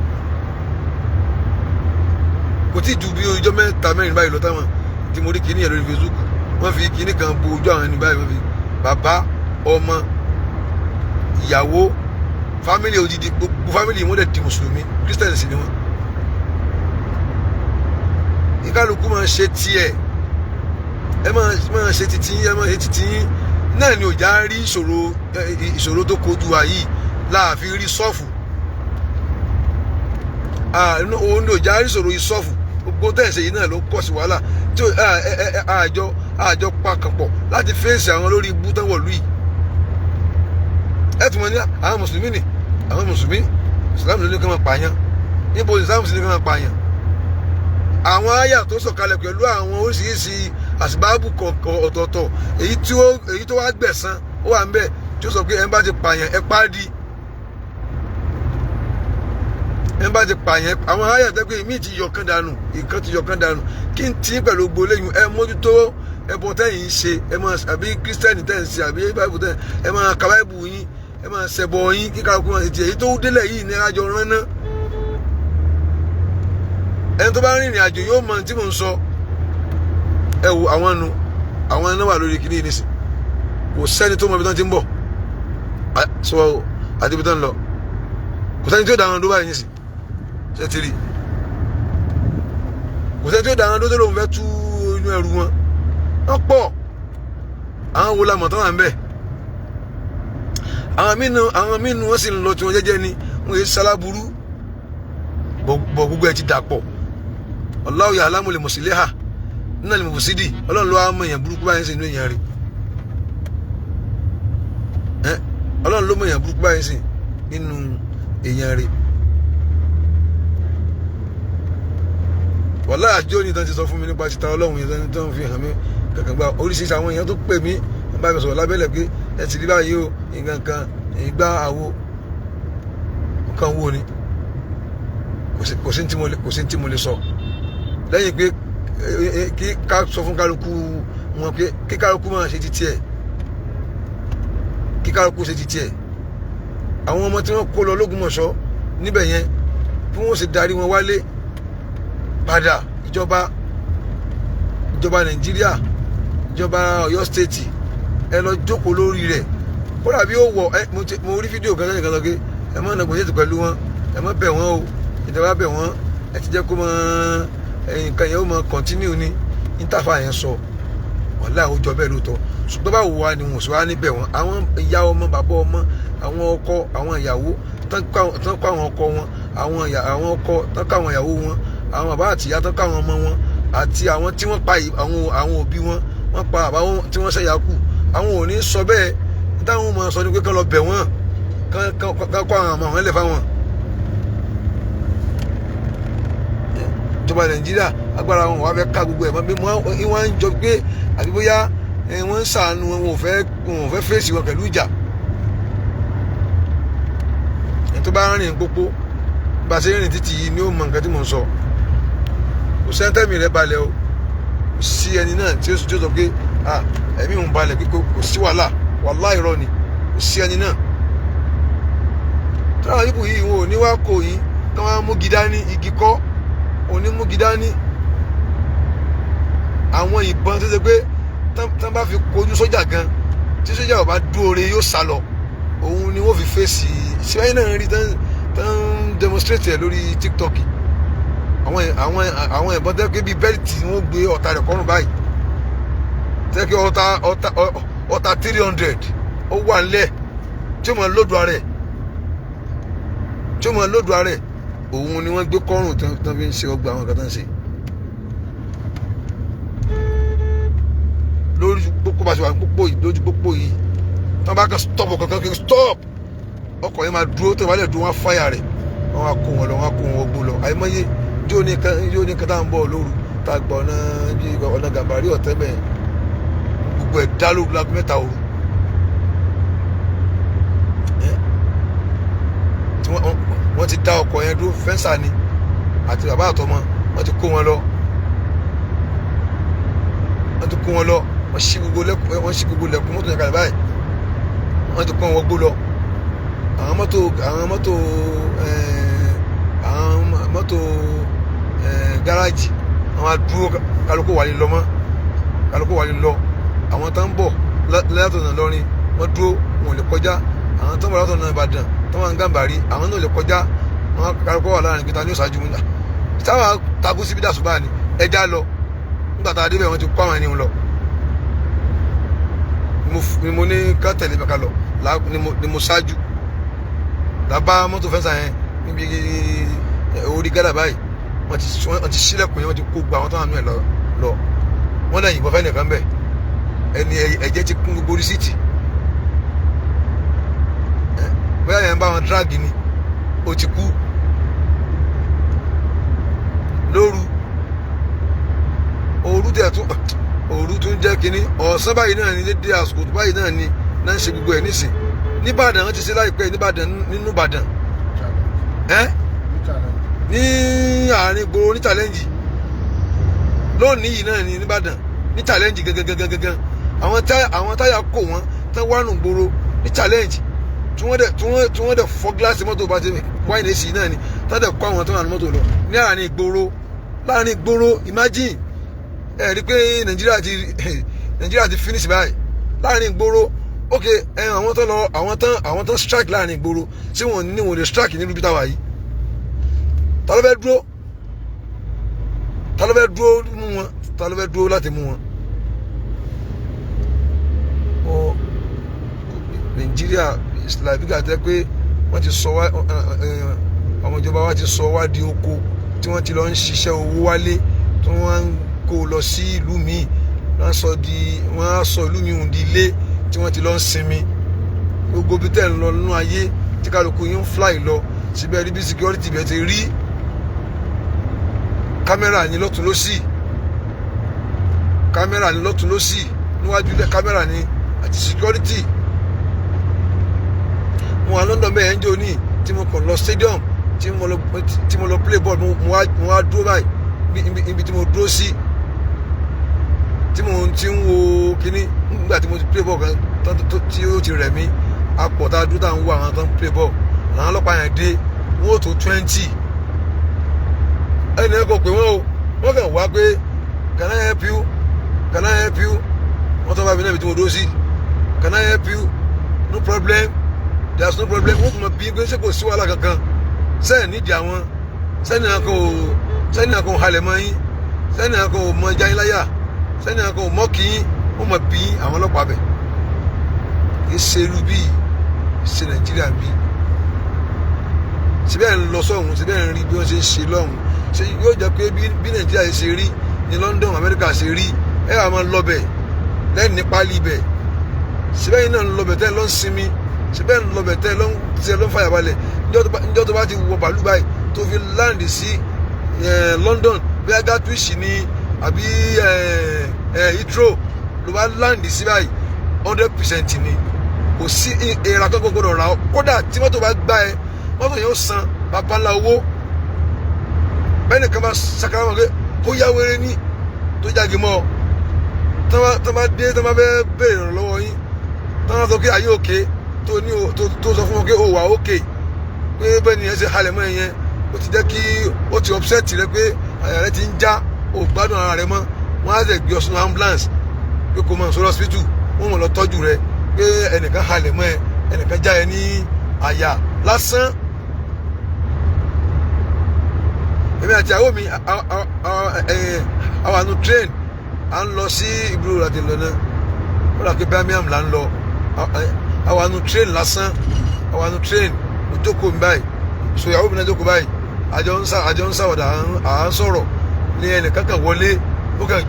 kò tí ju bí ọjọ́ mẹ́ta mẹ́rin báyìí lọ táwọn tí mo rí kíní yẹn lórí Facebook wọ́n fi kíní kan bo ojú àwọn ẹni báyìí wọ́n fi bàbá ọmọ ìyàwó fámìlì odidi gbogbo fámìlì wọn dẹ̀ di mùsùlùmí kírísítẹ̀nì sì ni wọ́n. ìkálukú máa ṣe tiẹ̀ ẹ máa ṣe titi yín ẹ máa ṣe titi yín náà ni òjá rí ìṣòro tó kojú wa yìí láàfin rí sọ́ọ̀fù òun ni òjá rí ìṣòro yìí sọ́ọ̀fù gbogbo tẹ̀sẹ̀ yìí náà ló kọ̀ sí wàhálà tí àjọ pakànpọ̀ láti fèsì àwọn lórí ibú tán wọ̀lú yìí ẹ tún mọ ní àwọn mùsùlùmí ni àwọn mùsùlùmí ìsìlámù ló ní ká máa pààyàn níbo ìsìlámù sì ní ká máa pààyàn àwọn àyà tó sọ̀kalẹ̀ pẹ̀lú àwọn oríṣiríṣi àsìbáàbù ọ̀tọ̀ọ̀tọ̀ èyí tó wá gbẹ̀san ó wà ń bẹ̀ tí ó sọ pé ẹ bá ti pààyàn ẹ pàdí ẹ bá ti pààyàn àwọn àyà tẹ́gbẹ́ ìmí ti yọkan dànù ìkan ti yọkan dànù kí n tí pẹ̀lú gbogbo lẹ́yìn ẹ mójútó ẹbọ tẹ́yìn ń ṣe ẹ máa àbí kírísítẹ́nì tẹ́yìn ṣe àbí báìbù tẹ́yìn ẹ máa ka báìbù yín ẹ máa ṣẹbọ yín kíkà kó máa ṣe tiẹ̀ èyí tó délẹ̀ yìí ní àjọ rán náà ẹni tó bá rìnrìn àjò yóò mọ tí mò ń sọ ẹ wo àwọn ẹni wà lórí kìnìún nísìn kò sẹ́ni tó mọ ibi tán ti ń bọ̀ sọ àti ibi tán ń lọ kò sẹ́ni tí ó dáhùn ọdún báyìí nísìn ṣe ti rí kò sẹ́ni tí ó dáhùn ọdún tó lóun fẹ́ tú inú ẹrù wọn pọ̀ àwọn wo la mọ̀ tán wà ń bẹ̀ àwọn mínú wọ́n sì ń lọ tí wọ́n jẹ́jẹ́ ni wọ́n yé sálábùrú bọ̀ gbogbo ẹ̀ ti dà pọ̀ Allahu ya'lamu al-musliha nínú al-mufsidi ọlọ́run ló wá mọ èèyàn burúkú báyìí sí inú èèyàn rí ọlọ́run ló mọ èèyàn burúkú báyìí sí nínú èèyàn rí wàlá àjọ ní tán ti sọ fún mi nípa títa ọlọ́run yẹn tán fi hàn mí kankan gba oríṣiríṣi àwọn èèyàn tó pè mí wọ́n bá mi sọ̀rọ̀ lábẹ́lẹ̀ pé ẹ ti rí báyìí o nǹkan kan ìgbà àwo nǹkan wo ni kò sí tí mo lè sọ lẹ́yìn pé kí ká sọ fún kálukú wọn pé kí kálukú máa ṣe ti tiẹ̀ kí kálukú ṣe ti tiẹ̀ àwọn ọmọ tí wọ́n kó lọ l'Ógbómọ̀ṣọ́ níbẹ̀ yẹn bí wọ́n ṣe darí wọn wálé padà ìjọba Nàìjíríà ìjọba Ọ̀yọ́ stéètì ẹ lọ jókòó lórí rẹ̀ kódà bí ó wọ mo rí fídíò kan lẹ́yìn kan lọ pé ẹ má negotiate pẹ̀lú wọn ẹ má bẹ̀ wọ́n o ìjọba bẹ̀ wọ́n ẹ ti jẹ́ kó mọ nǹkan yẹn ó mọ continue ní interfa yẹn sọ wàhálà ó jọ bẹ́ẹ̀ lóòótọ́ ṣùgbọ́n báwo wá ni wọ́n sọ wá níbẹ̀ wọ́n àwọn ìyá ọmọ bàbá ọmọ àwọn ọkọ àwọn ìyàwó tán kọ́ àwọn ọkọ wọn àwọn ọkọ tán kọ́ àwọn ìyàwó wọn àwọn bàbá àti ìyá tán kọ́ àwọn ọmọ wọn àti àwọn tí wọ́n pa àwọn òbí wọn pa àbá wọn tí wọ́n ṣẹ̀yà kù àwọn ò ní sọ bẹ́ẹ̀ táwọn ọmọ sọ ni pé kán lọ bẹ̀ wọ́n kán kọ́ àwọn ọmọ wọn lẹ̀ fáwọn. ìjọba Nàìjíríà agbára wọn wà fẹ́ ká gbogbo ẹ̀ bí wọ́n ń jọ pé àbí bóyá wọ́n ń ṣàánú wọn ò fẹ́ fèsì wọn pẹ̀lú ìjà. ẹni tó bá rìn pópó bá a ṣe rìn títì yìí ni ó mọ nǹkan tí mò ń sọ kò sẹ́ńtẹ́mì rẹ̀ balẹ̀ o kò sí ẹni náà tí ó sọ pé ẹ̀mí òun balẹ̀ pé kò sí wàhálà irọ́ ni kò sí ẹni náà. táwọn ibù yìí wọn ò ní wá kò yín kí wọ́n á mú gidá ní igi kọ́ onímúgidá ní àwọn ìbọn tó ṣe pé tán bá fi kojú sójà gan tí sójà ò bá dúore yóò sá lọ òun ni wọ́n fi fèsì síwáyé náà rí tán demonstrate ẹ̀ lórí TikTok àwọn ìbọn tẹ́ pé bíi bẹ́ẹ̀tì ni wọ́n gbé ọ̀tá rẹ̀ kọ́rùn báyìí tẹ́ pé ọ̀tá 300 ó wà nílẹ̀ tí ó mọ̀ lódò ara ẹ̀ òun ni wọ́n gbé kọ́rùn tán fi ń ṣe ọgbà àwọn kan tán ṣe lórí pópó bá ṣe wà ní pópó yìí lójú pópó yìí tán bá kàn stop kankan kí stop ọkọ̀ yẹn máa dúró tó ìwádìí dúró wọn fáyà rẹ̀ wọn á kó wọn lọ wọn á kó wọn gbó lọ àìmọye yóò ní kátà ń bọ̀ lóru tá a gbọ́ ọ̀nà Gàmbàrí ọ̀tẹ́mẹ̀ gbogbo ẹ̀ dá lóru lágbo 3 òru wọ́n ti dá ọkọ̀ yẹn dúró fẹ́ǹsà ni àti bàbá àtọmọ wọ́n ti kó wọn lọ wọ́n ti kó wọn lọ wọ́n ṣí gbogbo lẹ̀kùn mọ́tò yẹn kalẹ̀ báyìí wọ́n ti kó wọn wọgbó lọ àwọn mọ́tò gáràjì àwọn adúró kálukú wà lè lọ mọ́ kálukú wà lè lọ àwọn tó ń bọ̀ látọ̀nà lọ́rin wọ́n dúró wọn ò lè kọjá àwọn tó ń bọ̀ látọ̀nà Ìbàdàn tó wà ń Gàmbàrí àwọn náà lè kọjá àwọn kálukú wà láàrin gbẹta ní òṣàjú múlá táwọn takú síbi dàsùbà ni ẹja lọ nígbà tá a débẹ̀ wọ́n ti kó àwọn ẹni lọ ni mo ní ká tẹ̀lé mi ká lọ ni mo ṣáájú làbá mọ́tò fẹ́ǹsà yẹn níbi orí gádà báyìí wọ́n ti ṣílẹ̀kùn yẹn wọ́n ti kó gba àwọn tó wà nù ẹ̀ lọ wọ́n náà yìnbọn fẹ́ nìkan bẹ̀ ẹni ẹ̀jẹ̀ ti kún gbogbo rìsíìtì bóyá yẹn ń bá wọn dírágì ni ó ti kú lóru òru tún jẹ́ kínní ọ̀sán báyìí náà ni dédé àsìkò báyìí náà ni náà ń ṣe gbogbo ẹ̀ nísìn nìbàdàn wọ́n ti ṣe láìpẹ́ nínú Ìbàdàn ní àárín gbòòrò ní challenge lónìí yìí náà ní nìbàdàn ní challenge gangan àwọn táyà kò wọ́n tán wà nù gbòòrò ní challenge tí wọ́n dẹ̀ fọ́ gíláàsì mọ́tò bá ti wáìnì èsì náà ni tá dẹ̀ kó àwọn tó wà ní mọ́tò lọ ní àárín gbòòrò imagine ẹ rí i pé nàìjíríà ti finish báyìí láàrin gbòòrò ok àwọn tán strike láàrin gbòòrò tí wọn ní wọn lè strike nílùú bí táwa yìí ta ló fẹ́ dúró láti mú wọn nàìjíríà ìsìlámíkà tẹ́ pé wọ́n ti sọ wá àwọn ìjọba wa ti sọ wá di oko tí wọ́n ti lọ ń ṣiṣẹ́ owó wálé tí wọ́n ń kó lọ sí ìlú míì wọ́n á sọ ìlú míì di ilé tí wọ́n ti lọ ń sinmi gbogbo bí tẹ̀ ń lọ nínú ayé tí kálukú yín ń fly lọ síbẹ̀ rí bí security bẹ̀ ti rí kámẹ́rà ní lọ́tún lọ́sì níwájú ilẹ̀ kámẹ́rà ní àti security mo wà London bẹ́ẹ̀ ń jò ní tí mo kàn lọ stadium tí mo lọ play ball mo wá dúró báyìí ibi tí mo dúró sí tí mo ti ń wo kínní nígbà tí mo ti play ball kan tí ó ti rẹ̀ mí apọ̀ tá a dúró tá à ń wo àwọn tó ń play ball àwọn ọlọ́pàá yẹn dé wọ́n tó 20 ẹnì kan pè wọ́n o wọ́n kàn wá pé can I help you wọ́n tó bá mi náà ibi tí mo dúró sí can I help you no problem there's no problem wọ́n kò mọ̀ bí pé ṣé kò sí wàhálà kankan sẹ́ẹ̀ nídìí àwọn sẹ́ni àkọ́ halẹ̀ mọ́ yín sẹ́ni àkọ́ mọ jáyín láyà sẹ́ni àkọ́ mọ́ kí yín wọ́n mọ̀ bí àwọn ọlọ́pàá bẹ̀ kì í ṣe irú bíi ṣe Nàìjíríà bíi síbẹ̀ ń lọ sọ́hún síbẹ̀ ń rí bí wọ́n ṣe ń ṣe lọ́hún ṣe yóò jẹ́ pé bí Nàìjíríà ṣe rí ní London Amẹ́ríkà ṣe rí ẹ wà máa lọ bẹ̀ lẹ́yìn ní pálí bẹ̀ síbẹ̀ yìí náà ń lọ bẹ̀ tẹ́ lọ́ ń sinmi síbẹ̀ ń lọ bẹ̀ tẹ́ lọ́ ń fàyàbalẹ̀ níjọ́ tó bá ti wọ bàálù báyìí tó fi láǹdì sí London bí a Gatwick ní àbí Heathrow ló bá láǹdì sí báyìí 100% ni kò sí èèrà tó gbọdọ̀ rà ọ́ kódà tí mọ́tò bá gbá ẹ mọ́tò yẹn ó san bàbá ńlá owó bẹ́ẹ̀ nìkan bá sakara wọn pé kó yá wéré ní tó jáde mọ́ ọ tó bá dé tó bá fẹ́ béèrè ìrànlọ́wọ́ yín tó bá sọ pé ayé òkè tó sọ fún wọn pé ó wà òkè pé bẹ́ẹ̀ ni ẹ ṣe halẹ̀ mọ́ ẹ yẹn ó ti jẹ́ kí ó ti upset rẹ pé àyà rẹ ti ń já ó gbádùn ara rẹ mọ́ wọ́n á sì gbé ọ sínú ambulance pé kò mọ̀ sọ́rọ́ hospital wọ́n mọ̀ lọ tọ́jú rẹ pé ẹnìkan halẹ̀ mọ́ ẹ ẹnìkan já ẹ ní àyà lásán. èmi àti àwọn mi àwọn àánú train à ń lọ sí ìbúrò láti lọ náà ó dà pé Birmingham là ń lọ àwọn àánú train lásán àwọn àánú train ó jókòó mi báyìí so ìyàwó mi náà jókòó báyìí àjọ ń sàwọ̀dà à ń sọ̀rọ̀ ní ẹnìkan kan wọlé ó kàn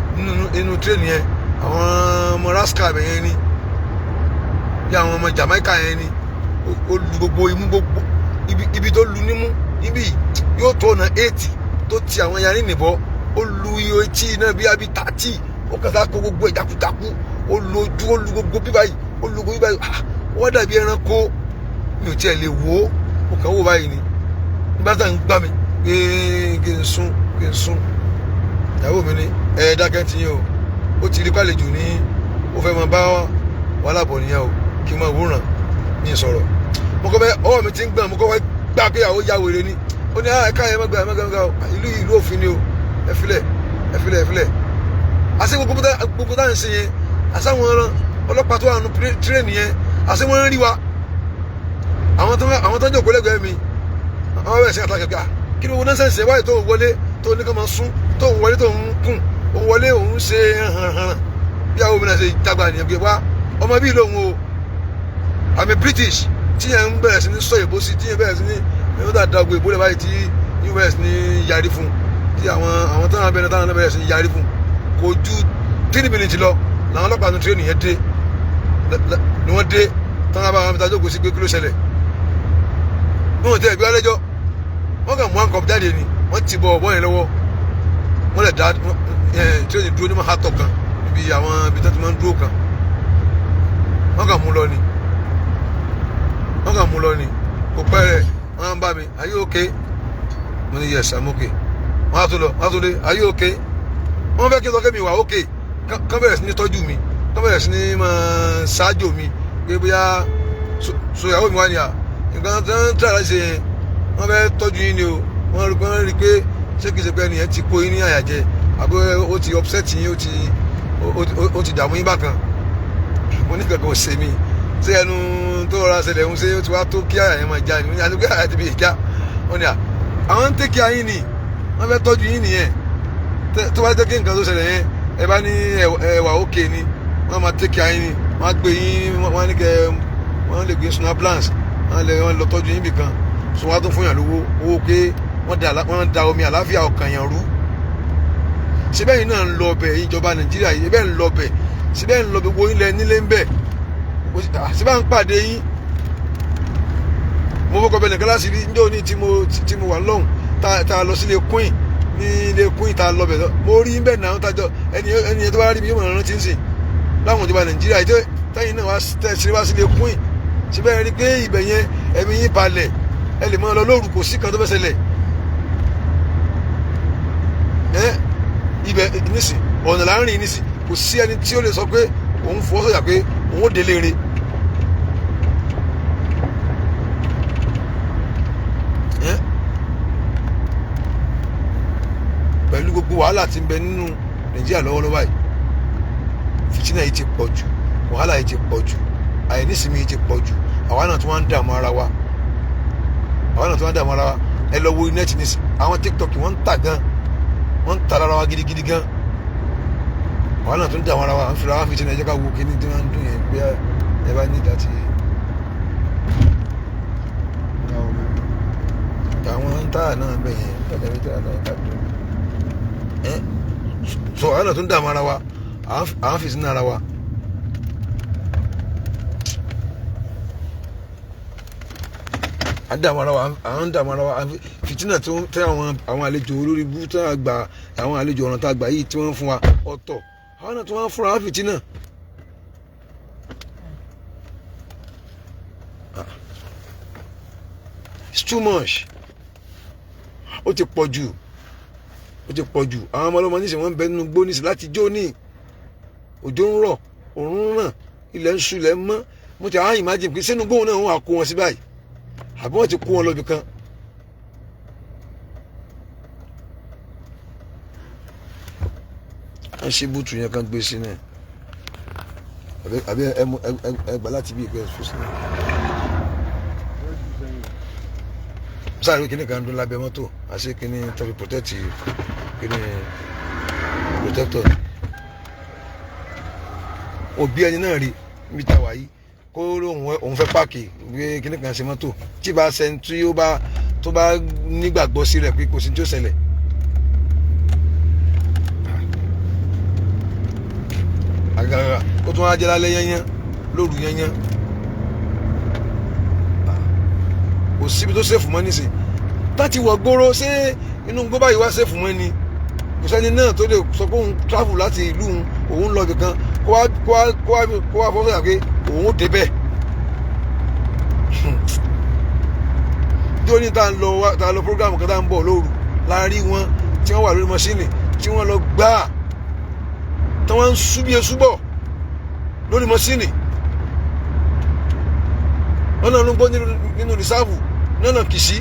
nínú train yẹn àwọn ọmọ rascal yẹn ni bí àwọn ọmọ Jamaica yẹn ni ó lu gbogbo imú gbogbo ibi tó lu nímú níbí yóò tó ọ̀nà 80 tó ti àwọn yarí nìbọ ó lu iye etí náà bí abi 30 ó kàtà kó gbogbo ìjákujáku ó lu ojú ó lu gbogbo bíbáyìí ó lu gbogbo bíbáyìí wọ́n dàbí ẹranko mi ò tiẹ̀ lè wò ó mo kàn wò báyìí ni nígbà tá à ń gbà mí kí n sún ìyàwó mi ní dákẹ́ tí yín o ó ti rí pàlejò ní ó fẹ́ máa bá wàhálà bọ̀ nìyẹn o kí n máa wòran ní sọ̀rọ̀ mo kọ́ bẹ́ ọwọ́ mi ti ń gbọ̀n mo kọ́ fẹ́ gbà pé àwọn ya wèrè ni ó ní ẹ̀ka ẹ̀ mọ́gbà ìlú òfin ni o ẹ filẹ̀ àṣẹ gbogbo tá à ń ṣe yẹn àṣàwọn ọlọ́pàá tó wà nù tírẹ̀nì yẹn àṣẹ wọn ń rí wa àwọn tó ń jòkó lẹ́gbẹ̀ẹ́ mi àwọn bẹ̀rẹ̀ sí àtàkẹ́kẹ́ kí ni wọn náà ṣẹ̀ṣẹ̀ wáyé tó wọlé tó ní ká máa sún tó ń wọlé tó ń kùn òun wọlé òun ṣe hàn bí àwọn obìnrin ṣe dàgbà nìyẹn pé wá ọmọ bíi lòun o àmì British tí yẹn ń bẹ̀rẹ̀ sí ní sọ èbó sí tí yẹn bẹ̀rẹ̀ sí ní ẹ̀rọ dàgbò èbó lẹ̀ báyìí tí yẹn bẹ̀rẹ̀ sí ní yarí fún tí àwọn táwọn abẹ́rẹ́ táwọn náà bẹ̀rẹ̀ sí ní yarí fún kò ju 3 minutes lọ làwọn ọlọ́pàá nu tírẹ́nì yẹn dé ni wọ́n dé táwọn bá wọn ta jókòó sí pé kí ló ṣẹlẹ̀ wọn ò tẹ ẹgbẹ́ alẹ́jọ́ wọ́n kàn mú àǹkọ̀ jáde ni wọ́n ti bọ̀ ọ̀bọ̀ yẹn lọ́wọ́ wọ́n lè dá tírẹ́nì dúró ní mahatọ kan níbi àwọn ibi tó ti máa ń dúró kan wọ́n kàn mú lọ ni kò pẹ́ rẹ̀ wọ́n bá mi are you okay mo ní yes I'm okay wọ́n á tó dé are you okay wọ́n fẹ́ kí n sọ kí mi wà okay kán bẹ̀rẹ̀ sí ní tọ́jú mi kán bẹ̀rẹ̀ sí ní máa ṣáájò mi pé bóyá sòyàwó mi wá ní à nǹkan tó ń tẹ̀lé ṣe yẹn wọ́n fẹ́ tọ́jú yín ni o wọ́n rí pé ṣé kìí ṣe pé ẹnìyẹn ti kó yín ní àyàjẹ àbí ó ti upset yín ó ti dààmú yín bákan mo ní kankan ò ṣe mí ṣé ẹnu tó rọra ṣẹlẹ̀ ń ṣe ó ti wá tó kí àyà yẹn máa já ni mo ní àti pé àyà ti fi ìjà wọ́n ní à àwọn ń tẹ́kí ayín ni wọ́n fẹ́ tọ́jú yín nìyẹn tó bá jẹ́ kí nǹkan tó ṣẹlẹ̀ yẹn ẹ bá ní ẹwà òkè ni wọ́n máa tẹ́kí ayín ni wọ́n á gbé yín wọ́n ní kẹ́ wọ́n lè gbé sunu ambulance wọ́n lọ tọ́jú yín bìkan so wọ́n á tún fún yàn lówó owó pé wọ́n da omi àláfíà ọkàn yàn rú síbẹ̀ yìí náà ń lọ bẹ̀ ìjọba Nàìjíríà yìí síbẹ̀ ń lọ bẹ̀ síbẹ̀ ń lọ bẹ̀ wo ilẹ̀ nílé ń bẹ̀ síbẹ̀ ń pàdé yín mo fọkọ bẹ nìkan láti rí njó ní tí mo wà lọ́hùn tá a lọ sílé Queen ní ilé Queen tá a lọ bẹ̀ lọ mo rí bẹ́ẹ̀ náà tájọ ẹni tó bá rí mi yóò mọ̀ rántí ń sìn láwọn ìjọba Nàìjíríà yìí tẹ́yìn náà wá sílé Queen síbẹ̀ rí pé ibẹ̀ yẹn ẹ̀mí yín balẹ̀ ẹ lè máa lọ lóru kò sí kan tó fẹ́ ṣẹlẹ̀ ibẹ̀ nísì ọ̀nà láàrin nísì kò sí ẹni tí ó lè sọ pé òun fọwọ́ sọ̀yà pé òun ó délé re pẹ̀lú gbogbo wàhálà tí ń bẹ nínú Nàìjíríà lọ́wọ́lọ́wọ́ báyìí fìtínà yìí ti pọ̀ jù wàhálà yìí ti pọ̀ jù àìnísìmí yìí ti pọ̀ jù àwa náà tí wọ́n ń dààmú ara wa ẹ lọ wo nẹ́ẹ̀tì nísì àwọn TikTok wọ́n ń tà gan wọ́n ń tà lára wa gidigidi gan àwa náà tó ń dààmú ara wa à ń fi ra wá fìtínà ẹ̀jẹ̀ ká wo kíní tí wọ́n ń dùn yẹn pé ẹ bá ní ìdá tí àwọn ń tà náà bẹ̀ yẹn tàbí tà náà ká dùn so àwa náà tó ń dààmú ara wa à ń fi sínú ara wa. àdàmọ́ra wa fìtínà tó tẹ àwọn àlejò olórí bú tó àgbà àwọn àlejò ọ̀ràn tá a gbà yìí tí wọ́n fún wa ọ̀tọ̀ àwọn náà tó wọ́n fúnra wọn fìtínà. It's too much ó ti pọ̀ jù àwọn ọmọ ọlọ́mọ níṣẹ́ wọ́n ń bẹ nínú gbó níṣẹ́ láti jó ní òjò ń rọ̀ òórùn ń ràn ilẹ̀ ń ṣú ilẹ̀ ń mọ́ mo ti àwọn imagine pé sínú gbóhùn náà wọ́n á kó wọn sí báyìí àbí wọ́n ti kó wọn lọ́bì kan. à ń ṣe búùtù yẹn kan gbé sí náà àbí ẹgbà láti bí ìgbẹ́ ẹ̀fọ́ sí náà. sáré kíní kan dún lábẹ́ mọ́tò àṣé kíní tàbí protect kíní protector. òbí ẹni náà rí níbi tá a wà yìí kó òun fẹ́ páàkì gbé kíní kan ṣe mọ́tò tí bá ṣe tí tó bá nígbàgbọ́ sí rẹ̀ pé kò sí tí ó ṣẹlẹ̀. àgàgà ó tún wá jẹ́ lálẹ́ yányán lóru yányán kò síbi tó ṣèfù mọ́ nísìn láti wọ̀ gbóró ṣé inú gbó báyìí wá ṣèfù mọ́ ni kò sẹ́ni náà tó lè sọ pé òun travel láti ìlú òun lọ ibìkan kó wá fọ́fọ́ yà pé òun débẹ̀. tí ó ní tá a lọ program kan tá a ń bọ̀ lóru la rí wọn tí wọ́n wà lórí mọ́ṣíìnì tí wọ́n lọ gbá tí wọ́n ń sú bí eṣú bọ̀ lórí mọ́sínì wọ́n náà ló ń gbọ́ nínú rìsáàbù náà Kìṣí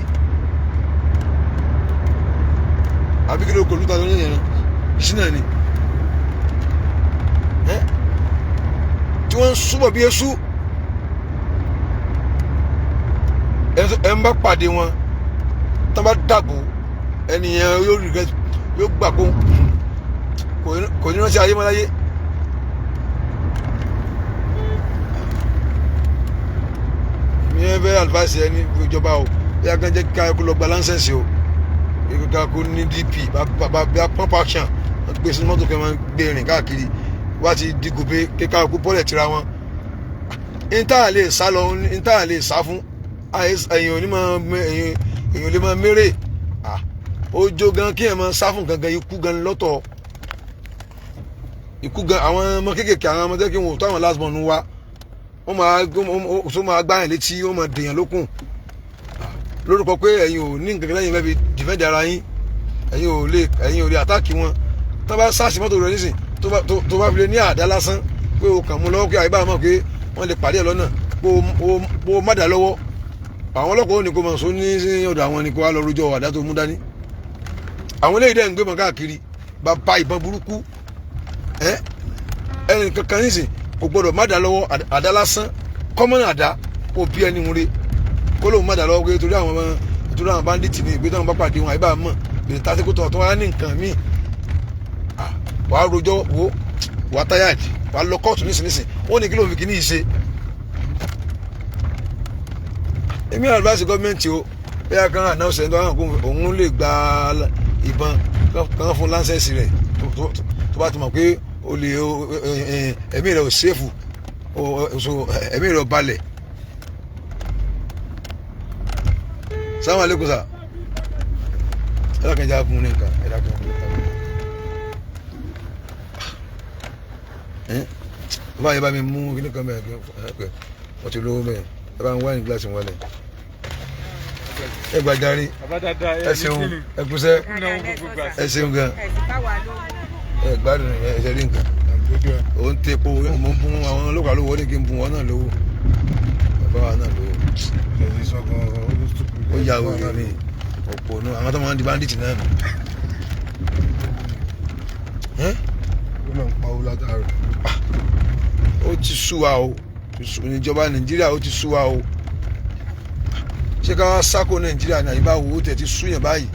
àbí kí ló kò lúta lóyún yẹn Kìṣí náà ni tí wọ́n ń súbọ̀ bí eṣú ẹ̀ ń bá pàdé wọn tí wọ́n bá dàbò ẹnìyẹn yóò regret yóò gbà kó ní rántí ayé mọ́láyé. mi ẹ fẹ́ advice ẹ ní ìjọba o bí a kàn jẹ́ ká kó lọ gba láńsẹ̀sì o ká kó ní DP bí a pump action gbé sínú mọ́tò kẹ́ máa gbé rìn káàkiri wá ti dìgò pé kíkà kó bọ́ọ̀lẹ̀ tira wọn. níta lè sá lọ níta lè sá fún èèyàn ò lè máa mérè ojo gan kí ẹ máa sá fún gangan ikú gan lọ́tọ̀ ikú gan àwọn ọmọ kéékèèké àwọn ọmọdé kí wọn ò tó àwọn last born wa wọ́n máa gbá yẹn létí wọ́n máa dèèyàn lókun lórúkọ pé ẹ̀yin ò ní nǹkan lẹ́yìn lẹ́bi defend ara yín ẹ̀yin ò lè àtàkì wọn tó bá sáàsì mọ́tò rẹ̀ nísìn tó bá fi lè ní àdá lásán pé o kàn mú lọ́wọ́ pé àyíbá mọ̀ pé wọ́n lè pàdé ẹ̀ lọ́nà pé o má dà lọ́wọ́ àwọn ọlọ́pàá ò ní kó máa sọ ní ọ̀dọ̀ àwọn ni kó wá lọ rojọ́ àdá tó mú dání àwọn eléyìí dẹ́ ń gbé mọ́ káàkiri bàbá ìbọn burúkú ẹnì kankan nísìn kò gbọdọ̀ má dà lọ́wọ́ àdá lásán kọ́mọ́nà àdá kò bí ẹni múre kó lóun má dà lọ́wọ́ pé torí àwọn bandits ní ìgbé táwọn bá pàdé wọn àyíbá mọ̀ lè ta sí kó tọ̀ tó wá ní nǹkan míì wàá rojọ́ wo wàá táyàdì wàá lọ kóòtù nísìnyìí wọ́n ní kí ló fi kíní yìí ṣe. èmi advice gọ́ọ̀mẹ̀ntì o bẹ́ẹ̀ kan àná ṣe ń tọ́ àwọn òun lè gba ìbọn kan fún láńsẹ̀sì rẹ̀ tó bá ti mọ̀ pé o lè ẹ̀mí rẹ̀ ò ṣèfù ẹ̀mí rẹ̀ ò balẹ̀. Assalamu alaikum sà ẹ̀rọ kan já fún ní nǹkan ẹ̀rọ kan fún ní báyìí bá mi mú kíní kan bẹ́ẹ̀ kí wọ́n ti lówó bẹ́ẹ̀ ẹ bá ń wáìnì gíláàsì wọlé ẹ gbàjáre ẹ ṣeun ẹ kúṣẹ́ ẹ ṣeun gan ẹ gbádùn ẹ ṣe rí nǹkan òun tẹ epo mo ń bún àwọn olókàá lówó ní kí n bún wọn náà lówó bàbá wa náà lówó ó yà wò ní òpó náà àwọn tó máa ń di bandit náà nù. ó ti sú wa o ìjọba Nàìjíríà ó ti sú wa o ṣé ká wá sáko Nàìjíríà ní àyíbá wo ó tẹ̀ ti sú yẹn báyìí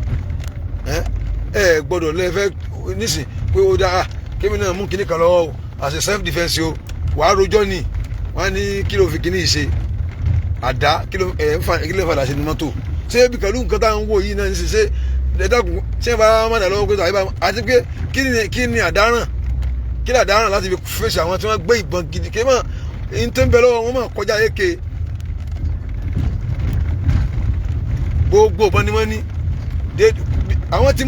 ẹ gbọ́dọ̀ lẹ́fẹ́ nísìn pé ó dáa kémi náà mú kinní kan lọ́wọ́ as a self defence o wàá rojọ́ ni wọ́n á ní kí ló fi kinní yìí ṣe àdá kí ló fàdà ṣe ní mọ́tò ṣé bí pẹ̀lú nǹkan tá à ń wò yìí náà ní ṣe ẹ̀dàkùn ṣé ẹ bá má dà lọ́wọ́ pé àyíbá àti pé kí ni àdáràn kí ni àdáràn láti fi fèsì àwọn tí wọ́n gbé ìbọn gidi kí mọ̀ ní tó ń bẹ lọ́wọ́ wọn mọ̀ kọjá èké gbogbo ìbọn ni wọ́n ní àwọn tí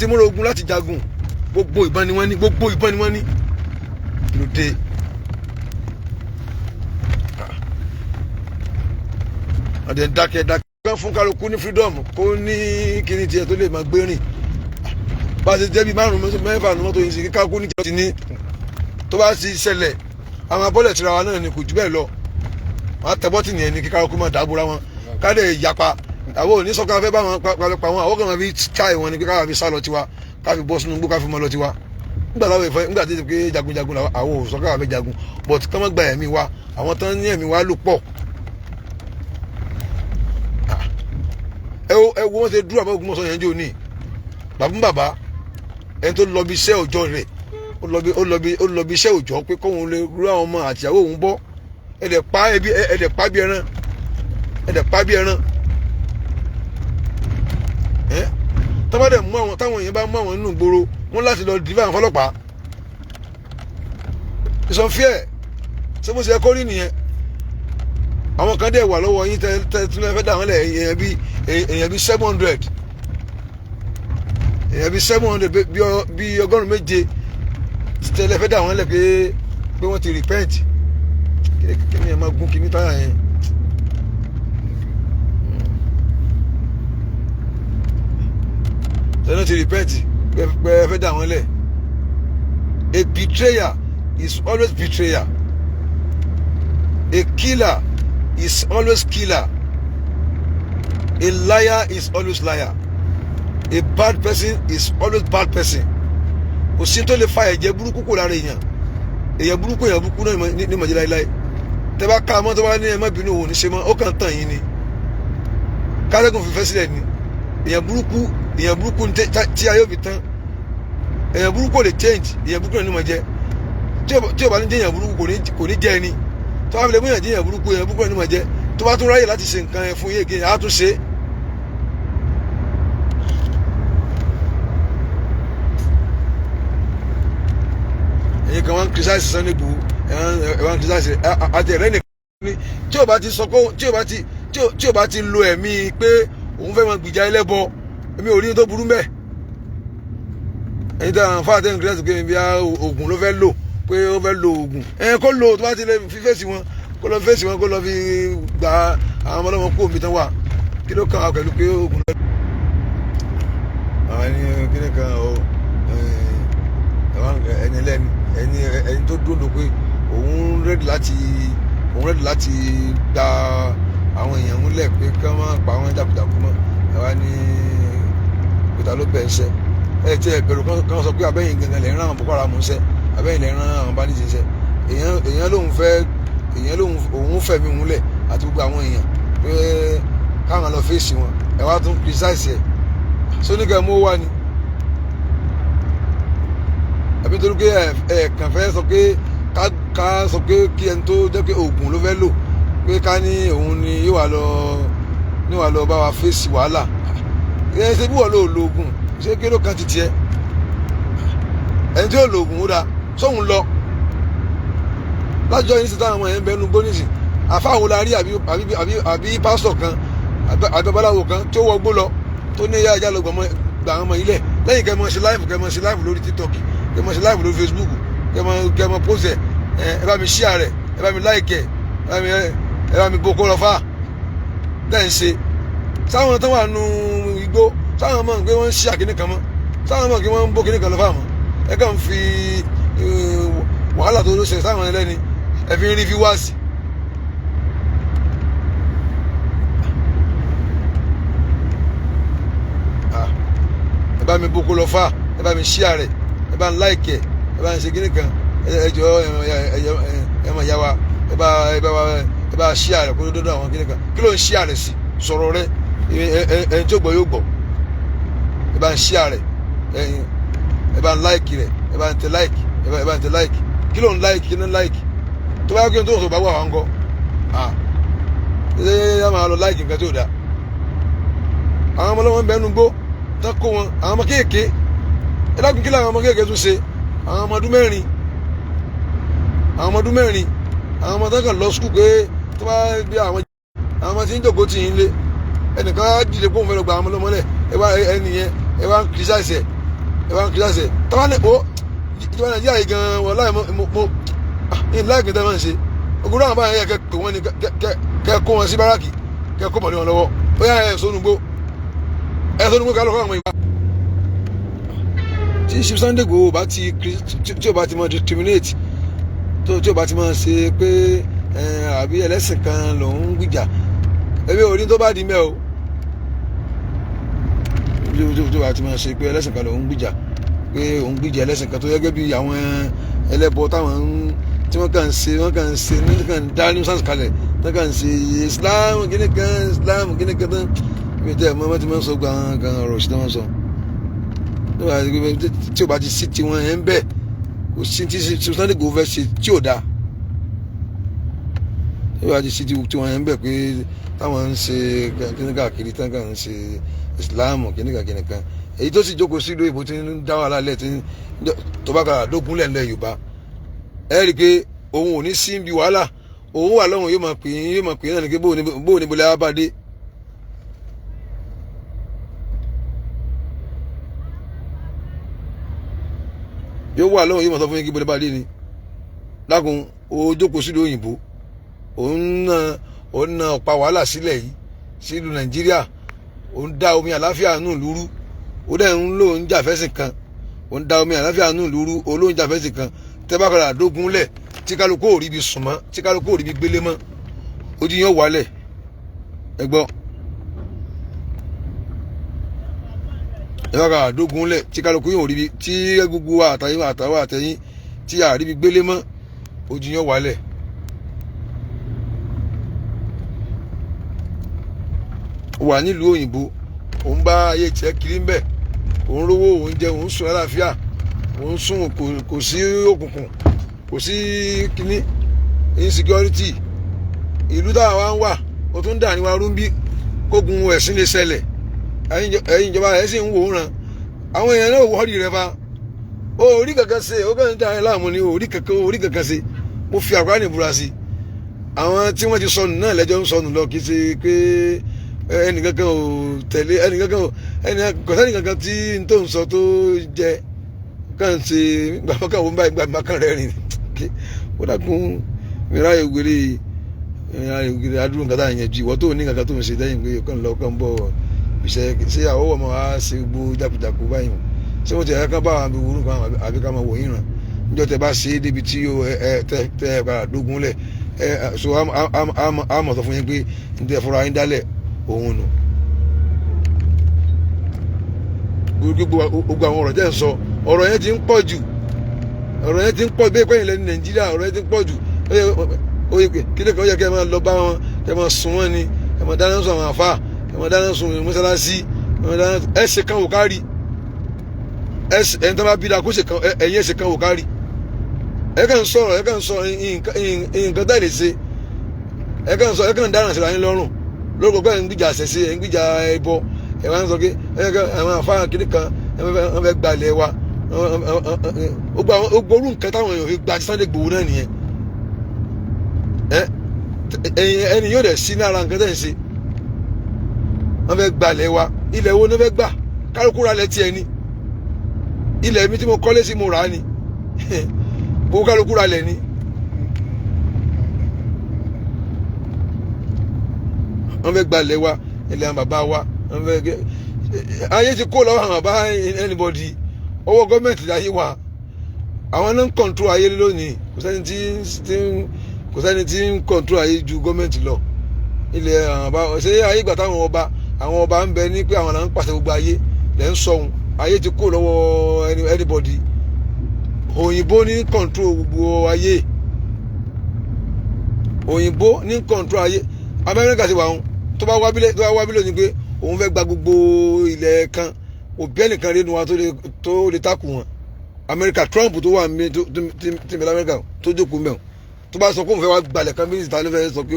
múra ogun láti jagun gbogbo ìbọn ni wọ́n ní lóde ọdẹ dákẹ́ fún kálukú ní freedom kó ní kíní tiẹ̀ tó lè máa gbé rìn bá a ṣe jẹ́ bí márùn-ún mẹ́fà ní mọ́tò yìí sí kíkálukú ní kíní ti ní tó bá ti ṣẹlẹ̀ àwọn abọ́lẹ̀ tira wa náà ni kò jù bẹ́ẹ̀ lọ wọn á tẹ bọ́tì nìyẹn ní kíkálukú máa dábòra wọn káde yapa àwọn òní sọ́kàn fẹ́ bá wọn pa wọn àwọn kan máa fi ṣáì wọn ni pé káwọn fi sá lọ tiwa káfi bọ́ sínú gbó káfi mọ́ lọ tiwa nígbà tí pé jagunjagun àwọn ò sọ́kàn àwọn fẹ́ jagun but kí wọ́n gba ẹ̀mí wa àwọn tán ní ẹ̀mí wa ló pọ̀ ẹ wo wọn ṣe dúró àbá ogun mọ́sán yẹn jẹ́ òní bàbá ẹni tó lọ bí iṣẹ́ òòjọ́ rẹ̀ ó lọ bí iṣẹ́ òòjọ́ pé kóun lè rú àwọn ọmọ àtìyàwó òun bọ́ ẹ̀dẹ̀ pa bí ẹran tọ́mọdé mú àwọn táwọn èèyàn bá mú àwọn nínú ìgboro wọn láti lọ dìbò àwọn ọlọ́pàá ìsọfíẹ́ ṣé mo ṣe kó rí nìyẹn àwọn kan dẹ̀ wà lọ́wọ́ yín tẹ́lẹ̀ fẹ́ dà wọ́n lẹ̀ èèyàn bíi 700 bíi 107 tẹ́lẹ̀ fẹ́ dà wọ́n lẹ̀ pé wọ́n ti repent kí ni ẹ máa gún kí ní táyà yẹn. tẹ́lẹ̀ ti repent pé ẹ fẹ́ dà wọ́n lẹ̀ A betrayer is always betrayer. A killer is always killer. A liar is always liar. A bad person is always bad person. Kò sí tó lè fa ẹ̀jẹ̀ burúkú kò lára èèyàn. Èèyàn burúkú náà ní mọ̀jẹ́ láíláí. Tẹ́ bá ká mọ́ tó bá ní ẹ má bínú òun ní ṣe mọ́, ó kàn tàn yín ni. Kárẹ́gùn fífẹ́ sílẹ̀ ni. Èèyàn burúkú tí ayé òbí tán. Èèyàn burúkú kò lè change. Èèyàn burúkú náà ní mọ̀jẹ́. Tí o bá ní jẹ́ èèyàn burúkú kò ní jẹ́ ẹni. Tó bá fi lè mú èèyàn jẹ́ èèyàn burúkú náà ní mọ̀jẹ́. Tó bá tún ráyè láti ṣe nǹkan ẹ fún yé kí á tún ṣe é. Ẹ̀yin kan wọ́n ń criticize Sunday Igboho wọ́n ń criticize àti ẹ̀rẹ́ nìkan ní tí o bá ti sọ pé tí o bá ti lo ẹ̀mí pé òun fẹ́ máa gbìjà ẹlẹ́bọ èmi ò rí ní tó burú mẹ́. Ẹ̀yin tí àwọn afáàtẹ́ ń criticize pé bí oògùn ló fẹ́ lò pé ó fẹ́ lo oògùn kó lò tó bá ti lè fi fèsì wọn kó lọ fèsì wọn kó lọ fi gba àwọn ọmọlọ́mọ kó omi tán wà kí ló kàn á pẹ̀lú pé oògùn lọ. Àwọn ẹni kíni kan ẹni ẹlẹ́ni ẹni tó dúró pé òun rẹ́dì láti gba àwọn èèyàn múlẹ̀ pé kí wọ́n máa pa àwọn jàkújàkú mọ́ ẹ wá ní pété ló bẹ̀ ṣẹ́ ẹ tí ẹ bẹ̀rù kan sọ pé abẹ́yìn gangan lè rán àwọn Boko Haram ṣẹ́ abẹ́yìn lè rán àwọn bandits ṣẹ́ èèyàn lòun fẹ̀mí múlẹ̀ àti gbogbo àwọn èèyàn pé káwọn lọ fèsì wọn ẹ wá tún criticize ẹ sóníkà mú wá ni. Àbí torí pé ẹ kàn fẹ́ sọ pé ká sọ pé kí ẹni tó jẹ́ pé oògùn ló fẹ́ lò pé ká ní òun ni yóò wà lọ bá wa fèsì wàhálà ẹ ṣe bí wọ́n lò oògùn ṣé kí ló kan ti tiẹ̀ ẹni tí yóò lo oògùn ó dáa sóhun lọ lájọ yìí ní sèta àwọn ẹ̀yìn bẹnu gbóníṣì àfáwọn la rí àbí pásítọ̀ kan àbẹ̀báláwo kan tí ó wọgbó lọ tó ní ẹ̀yà ìjà lọ gbà àwọn ọmọ ilẹ̀ lẹ́yìn kẹ́ mọ̀ ṣe láìfù lórí TikTok kẹ́ mọ̀ ṣe láìfù lórí Facebook kẹ́ mọ̀ post ẹ bá mi share rẹ̀ ẹ bá mi like ẹ bá mi boko lọ fà dẹ́n ṣe sáwọn tó wà nù igbó sáwọn mọ̀ pé wọ́n ń ṣí àkíní kan mọ́ sáwọn mọ̀ pé wọ́n ń bó kíní kan lọ fà mọ́ ẹ kàn fi wàhálà tó ló ṣe sáwọn ẹlẹ́ni ẹ fi ń rí fíwáàsì. Ẹ bá mi boko lọ fà ẹ bá mi share rẹ̀ ẹ bá ń like ẹ bá ń ṣe kíní kan ẹ jọ ẹ mọ̀ yá wa ẹ bá share rẹ̀ kó tó dọ́dọ̀ àwọn kíní kan kí ló ń share rẹ̀ sí sọ̀rọ̀ rẹ̀ ẹni tó gbọ́ yóò gbọ́ ẹ bá ń share rẹ̀ ẹ bá ń like rẹ̀ ẹ bá ń tẹ like ẹ bá ń tẹ like kí ló ń like kí ló ń like tó bá yẹ kí n tó sọ bá wà wá ń kọ́ ẹ máa lọ like nǹkan tí ò dáa àwọn ọmọ ọlọ́wọ́ ń bẹ́ẹ̀ nu gbó tán kó wọn àwọn ọmọ kéèké ẹ dákun kí làwọn ọmọ kéèké tún ṣe àwọn ọmọ ọdún mẹ́rin àwọn ọmọ tán kàn lọ skul pé tó bá bí àwọn ọmọ tí ń jòkó tì yín lé ẹnìkan á dìde kó ń fẹ́ lọ gba àwọn ọmọ lọ́mọlẹ̀ ẹnìyẹn ẹ wá ń criticize tọ́wọ́ ní o ìjọba Nàìjíríà yìí gan wọ́n láì mo ní láìpẹ́ tẹ́ máa ń ṣe ògùn náà báyìí kẹ́ pè wọ́n ní kẹ́ kó wọn sí báràkì kẹ́ kó mọ̀lẹ́ wọn lọ́wọ́ ó yà ẹ̀ sónúgbó ká lọ́kọ́ àwọn ìgbà. tí Sunday Igboho bá ti tí o bá ti mọ discriminate tí o bá ti mọ ṣe pé àbí ẹlẹ́sìn kan lòún gbìjà ẹbí orí tó bá di mẹ́ o tí o bá ti mọ ṣe pé ẹlẹ́sìn kan lòún gbìjà pé òun gbìjà ẹlẹ́sìn kan tó yẹ gẹ́gẹ́ bí àwọn ẹlẹ́bọ táwọn tí wọ́n kàn ń ṣe ní kàn ń dá ní sáǹsì kalẹ̀ wọ́n kàn ń ṣe Islam kíní kan tán mi tẹ́ ẹ̀ mọ́ ti máa ń sọ gan ọ̀rọ̀ sí wọ́n sọ tí o bá ti sí tiwọn ẹ̀ ń bẹ̀ kò sí tí Sunday Igboho fẹ́ ṣe tí ò dáa tí o bá ti sí tiwọn ẹ̀ ń bẹ̀ pé táwọn ń ṣe kíní káàkiri tán kàn ń ṣe Islam kíní kan èyí tó sì jókòó sí ìlú ìbò tí ń dá wàhálà lẹ̀ tí tó bá kàrà dógún lẹ́ńlẹ̀ Yorùbá ẹ rí i pé òun ò ní sí ibi wàhálà òun wà lọ́wọ́ yóò máa pè é náà ní pé bóò ní bolẹ́ abáde. yóò wà lọ́wọ́ yóò máa sọ fún yín kí bolẹ́ abáde ni lákùn ó jókòó sí ìlú òyìnbó òun na ọ̀pá wàhálà sílẹ̀ yìí sí ìlú Nàìjíríà òun dá omi àláfíà nù lúrú ó dẹ̀ ń lò ń jà fẹ́sìn kan ó ń da omi àláfíà nù lóru olóúnjẹ àfẹ́sì kan tẹ́ bá padà dógun lẹ̀ tí kálukú ò rí ibi sùn mọ́ tí kálukú ò rí ibi gbélé mọ́ ojú yẹn wálẹ̀ ẹ gbọ́ ẹ bá padà dógun lẹ̀ tí kálukú yóò rí ibi tí gbogbo wa àtẹ̀yìn tí a rí ibi gbélé mọ́ ojú yẹn wálẹ̀. Wà nílùú òyìnbó òun bá ayé tiẹ̀ kiri ń bẹ̀ òun rówó òun jẹ òun sùn àlàáfíà òun sùn kò sí òkùnkùn kò sí kíní insecurity ìlú táwa wá ń wà ó tún dà ní wa rúmbí kógun ẹ̀sìn lè ṣẹlẹ̀ ẹ̀yin ìjọba ẹ̀ sì ń wò ó ràn àwọn èèyàn náà wọ́ọ̀rì rẹ fa orí kankan ṣe ó kàn ń dá ẹ láàmú ni orí kankan ṣe mo fi àkùrá nìbúra sí àwọn tí wọ́n ti sọnù náà lẹ́jọ́ ń sọnù lọ kì í ṣe pé ẹnìkankan ò tẹ̀lé kò sẹ́ni kankan tí n tó ń sọ tó jẹ kàn ṣe gbàmọ́kàn wọn báyìí gbàmọ́kàn rẹ̀ rìn ó dàkún mìíràn ìwéré adúrú nǹkan tá à ń yẹn ju ìwọ tó ní kankan tó ń ṣe lẹ́yìn pé kàn lọ kàn bọ̀ ìṣe ṣé àwọ̀ ọmọ wa ṣe gbogbo jákujàku báyìí ṣé wọ́n ti ẹ̀ka bá àwọn àbíwúrú kan àbí ká máa wò yín ràn níjọ́ tẹ bá ṣe é débi tí tẹ padà dógún lẹ̀ so a mọ̀ sọ fún yín pé n tẹ fọra yín dálẹ̀ òun nù gbogbo àwọn ọ̀rọ̀ tẹ́ ń sọ ọ̀rọ̀ yẹn ti ń pọ̀ jù bẹ́ẹ̀ pẹ́yìn lẹ́nu Nàìjíríà ọ̀rọ̀ yẹn ti ń pọ̀ jù oye kílẹ̀ kan ó yẹ kẹ́ ẹ máa lọ bá wọn kẹ́ ẹ máa sùn wọn ni ẹ máa dáná sun àwọn àfa ẹ máa dáná sun mọ́sálásí ẹ ṣe kan wò kárí ẹni tó bá bí dáa kó ṣe kan ẹ̀yìn ẹ ṣe kan wò kárí ẹ kàn ń sọ̀rọ̀ nǹkan tá ẹ lè ṣe ẹ kàn ń dáràn síra yín lọ́rùn lórúkọ pé ẹ̀ ń gbìjà àṣẹṣe ẹ̀ ń gbìjà ẹbọ ẹ̀ wá ń sọ pé àwọn àfáà kiri kan wọ́n fẹ́ gbalẹ̀ wa gbogbo orú nǹkan táwọn èèyàn fi gba Sunday Igboho náà nìyẹn ẹni yóò dẹ̀ sí lára nǹkan tẹ̀ ń ṣe wọ́n fẹ́ gbalẹ̀ wa ilẹ̀ wo ni wọ́n fẹ́ gbà kálukú ra lẹ̀ tiẹ̀ ni ilẹ̀ mi tí mo kọ́lé sí mo rà á ni gbogbo kálukú ra lẹ̀ ni. wọ́n fẹ́ gbalẹ̀ wa ilẹ̀ àwọn bàbá wa wọ́n fẹ́ ayé ti kó lọ́wọ́ àwọn bàbá anybody ọwọ́ gọ́ọ̀mẹ̀ntì láyé wa àwọn náà ń kọ̀ǹtró ayé lónìí kò sẹ́ni tí ń kọ̀ǹtró ayé ju gọ́ọ̀mẹ̀ntì lọ ilẹ̀ àwọn bàbá ṣé ayé ìgbà táwọn ọba ń bẹ ní pé àwọn là ń pàṣẹ gbogbo ayé lẹ́ ń sọ̀hún ayé ti kó lọ́wọ́ anybody òyìnbó ní kọ̀ǹtró gbogbo ayé òyìnbó ní kọ̀ǹtró ayé Amẹ́ríkà ti wà wọn tó bá wábílẹ̀ ní pé òun fẹ́ gba gbogbo ilẹ̀ kan òbí ẹnìkan rí nu wa tó lè takù wọn Amẹ́ríkà Trump tó wà mí tí mi lamẹ́ríkà tó jókòó mẹ́wọ̀n tó bá sọ pé òun fẹ́ wá gbalẹ̀ kan mínísítà ló fẹ́ sọ pé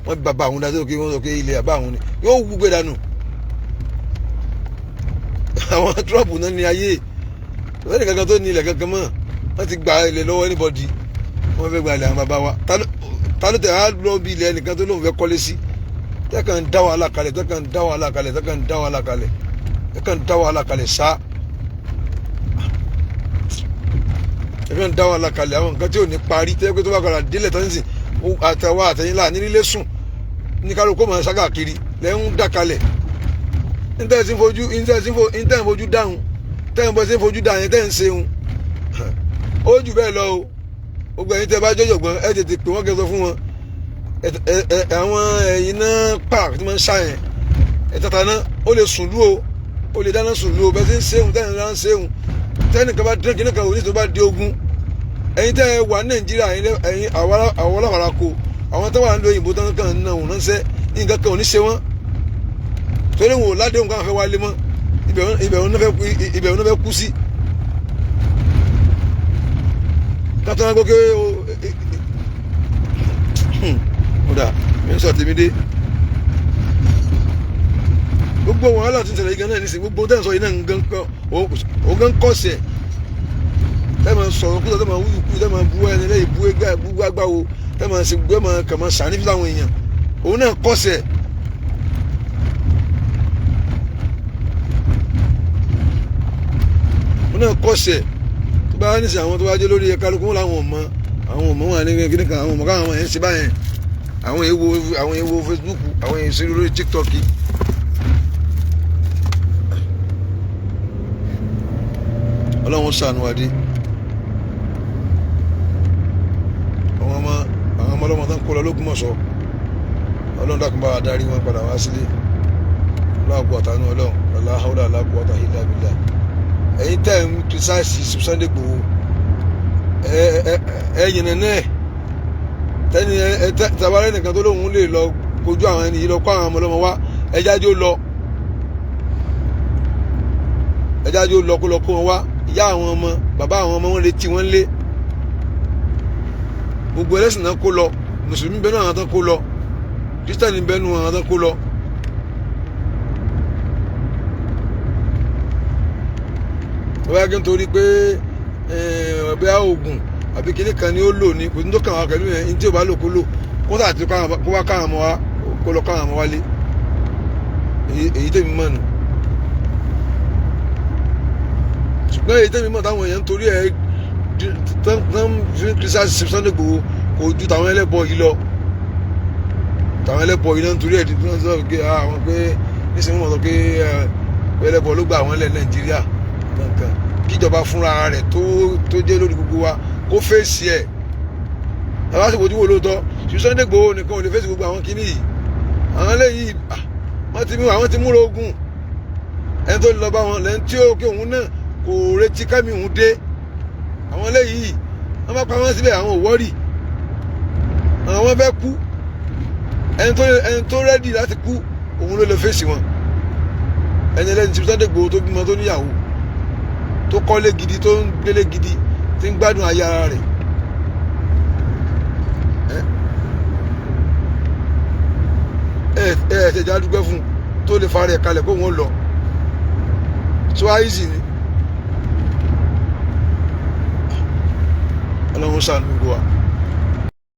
wọ́n bí bàbá àwọn dájú pé wọ́n sọ pé ilẹ̀ àbá àwọn ni yóò wú gbé dànù àwọn Trump náà ní ayé lẹ́yìn kankan tó ní ilẹ̀ kankan mọ́ wọ́n ti gba ilẹ̀ lọ́wọ́ anybody wọ́n fẹ́ gba ilẹ̀ àwọn bàbá wa ta ló tẹ̀ á lọ bí ilẹ̀ ẹnìkan tó lóun fẹ́ kọ́lé sí tẹ́kàn ń dá wàhálà kalẹ̀ sá tẹ́kàn ń dá wàhálà kalẹ̀ àwọn nǹkan tí ò ní parí tẹ́ pé tó bá padà délẹ̀ tán nísìn àtẹwà àtẹ̀yìnlá nílé sùn ní kálukú mọ̀ ṣága kiri lẹ́ ń dá kalẹ̀ níta sí fojú dáhùn tẹ́yìn bọ́ sí fojú dáhùn yẹn tẹ́ ń ṣeun ó jù bẹ́ẹ̀ lọ o gbogbo ẹ̀yin tẹ́ bá jọ̀jọ̀gbọ́n ẹ tètè pè wọ́n kẹ́ sọ fún wọn àwọn ẹ̀yin náà pààkì tí wọ́n ń ṣàyẹn ẹ̀tàtà náà ó lè sùn lú o ó lè dáná sùn lú o bẹ́ẹ̀ tí ń ṣeun tẹ́yìn náà ń ṣeun tẹ́yìn kan bá dín kíní kan òní tó bá di ogun ẹ̀yin tẹ́ ẹ wà ní Nàìjíríà ẹ̀yin àwọn ọlọ́wàrà ko àwọn tó wà ní òyìnbó tán kàn náà wọ́n ránṣẹ́ nǹkan kan ò ní ṣe wọ́n torí wọn ò ládéhùn káwọn fẹ́ wálé mọ́ ibẹ̀ wọn náà fẹ́ kú sí kátó wọn gbókè kódà mi ń sọ tèmi dé gbogbo wàhálà tí ń ṣẹlẹ̀ yìí gan náà nísìnyí gbogbo tẹ́ ń sọ yìí náà ògán kọ́sẹ̀ tẹ́ máa sọ̀rọ̀ kúlọ̀ tẹ́ máa wúyù kú tẹ́ máa bú ẹni lẹ́yìn bú agbáwo tẹ́ máa ṣe gbé máa kà máa sàní fún àwọn èèyàn òun náà kọ́sẹ̀ náà kọ́sẹ̀ tó bá ní sí àwọn tó bá jẹ́ lórí ẹ̀ka lókun láwọn ọmọ wà ní kíní kan àwọn ọmọ káwọn ọmọ yẹn ń ṣe báyẹn àwọn èèwọ̀ Facebook àwọn èèyàn ṣe lórí TikTok ọlọ́run ṣàánú wa dé. àwọn ọmọ ọlọ́mọ tán kó lọ l'Ógbómọ̀ṣọ́ ọlọ́run dákun bá wa darí wọn padà wá sílé láàbò àtàánú ọlọ́run la hawla la quwwata illa billah. ẹ̀yin tẹ́ ń kìrìsáìsì Sunday Igboho ẹ̀yìn nẹ́ẹ̀ tẹ́ni tabarẹ́ nìkan tó lóun lè lọ kojú àwọn ẹni yìí lọ kó àwọn ọmọ ọlọ́mọ wá ẹjájú lọ kó lọ kó wọn wá. ìyá àwọn ọmọ bàbá àwọn ọmọ wọn retí wọn lé. gbogbo ẹlẹ́sìn náà kó lọ, mùsùlùmí bẹ́ẹ̀ náà àwọn tán kó lọ, kírísítẹ́nì bẹ́ẹ̀ nù àwọn tán kó lọ. wọ́n yá kí n torí pé ọ̀bẹ́ oògùn àbí kinní kan ni ó lò ní kò ní tó kàn wá pẹ̀lú yẹn ní tí ò bá lò kó lò kó tà tí kó wá káwọn ọmọ wa kó lọ káwọn ọmọ wálé. èyí tèmi mọ̀ nù. ṣùgbọ́n èyí tẹ́mi mọ̀ táwọn èèyàn ń torí ẹ̀ tán kìrìsìtẹ́nì Sunday Igboho kò ju tàwọn ẹlẹ́bọ yìí lọ. tàwọn ẹlẹ́bọ yìí náà ń torí ẹ̀ tí wọ́n sọ pé àwọn pé nísìnyí wọ́n sọ pé ẹlẹ́bọ ló gba àwọn ẹlẹ́ Nàìjíríà kankan. kíjọba fúnra rẹ̀ tó jẹ́ lórí gbogbo wa kó fèsì ẹ̀. àwọn àti ìbòjú wo lóòótọ́ Sunday Igboho nìkan ò lè fèsì gbogbo àwọn kinní yìí. àwọn eléyìí àwọn ti múra ogun ẹni tó lọ bá wọn lẹ́ni tí ó kí òun náà kò retí kámi òun dé. àwọn eléyìí wọ́n bá pa wọ́n síbẹ̀ àwọn ò wọ́rì àwọn fẹ́ kú. ẹni tó rẹ́dì láti kú òun ló lè fèsì wọn. ẹni ẹlẹ́ni tí Sunday Igboho tó bímọ tó níyàwó tó kọ́lé gidi tó ń gbélé gidi tí ń gbádùn ayé ara rẹ̀. ẹ̀ẹ́dẹ̀já dúpẹ́ fún tó lè fara ẹ̀ kalẹ̀ kó wọ́n lọ. so àìsí ni ọlọ́run ṣàánú gbogbo wa.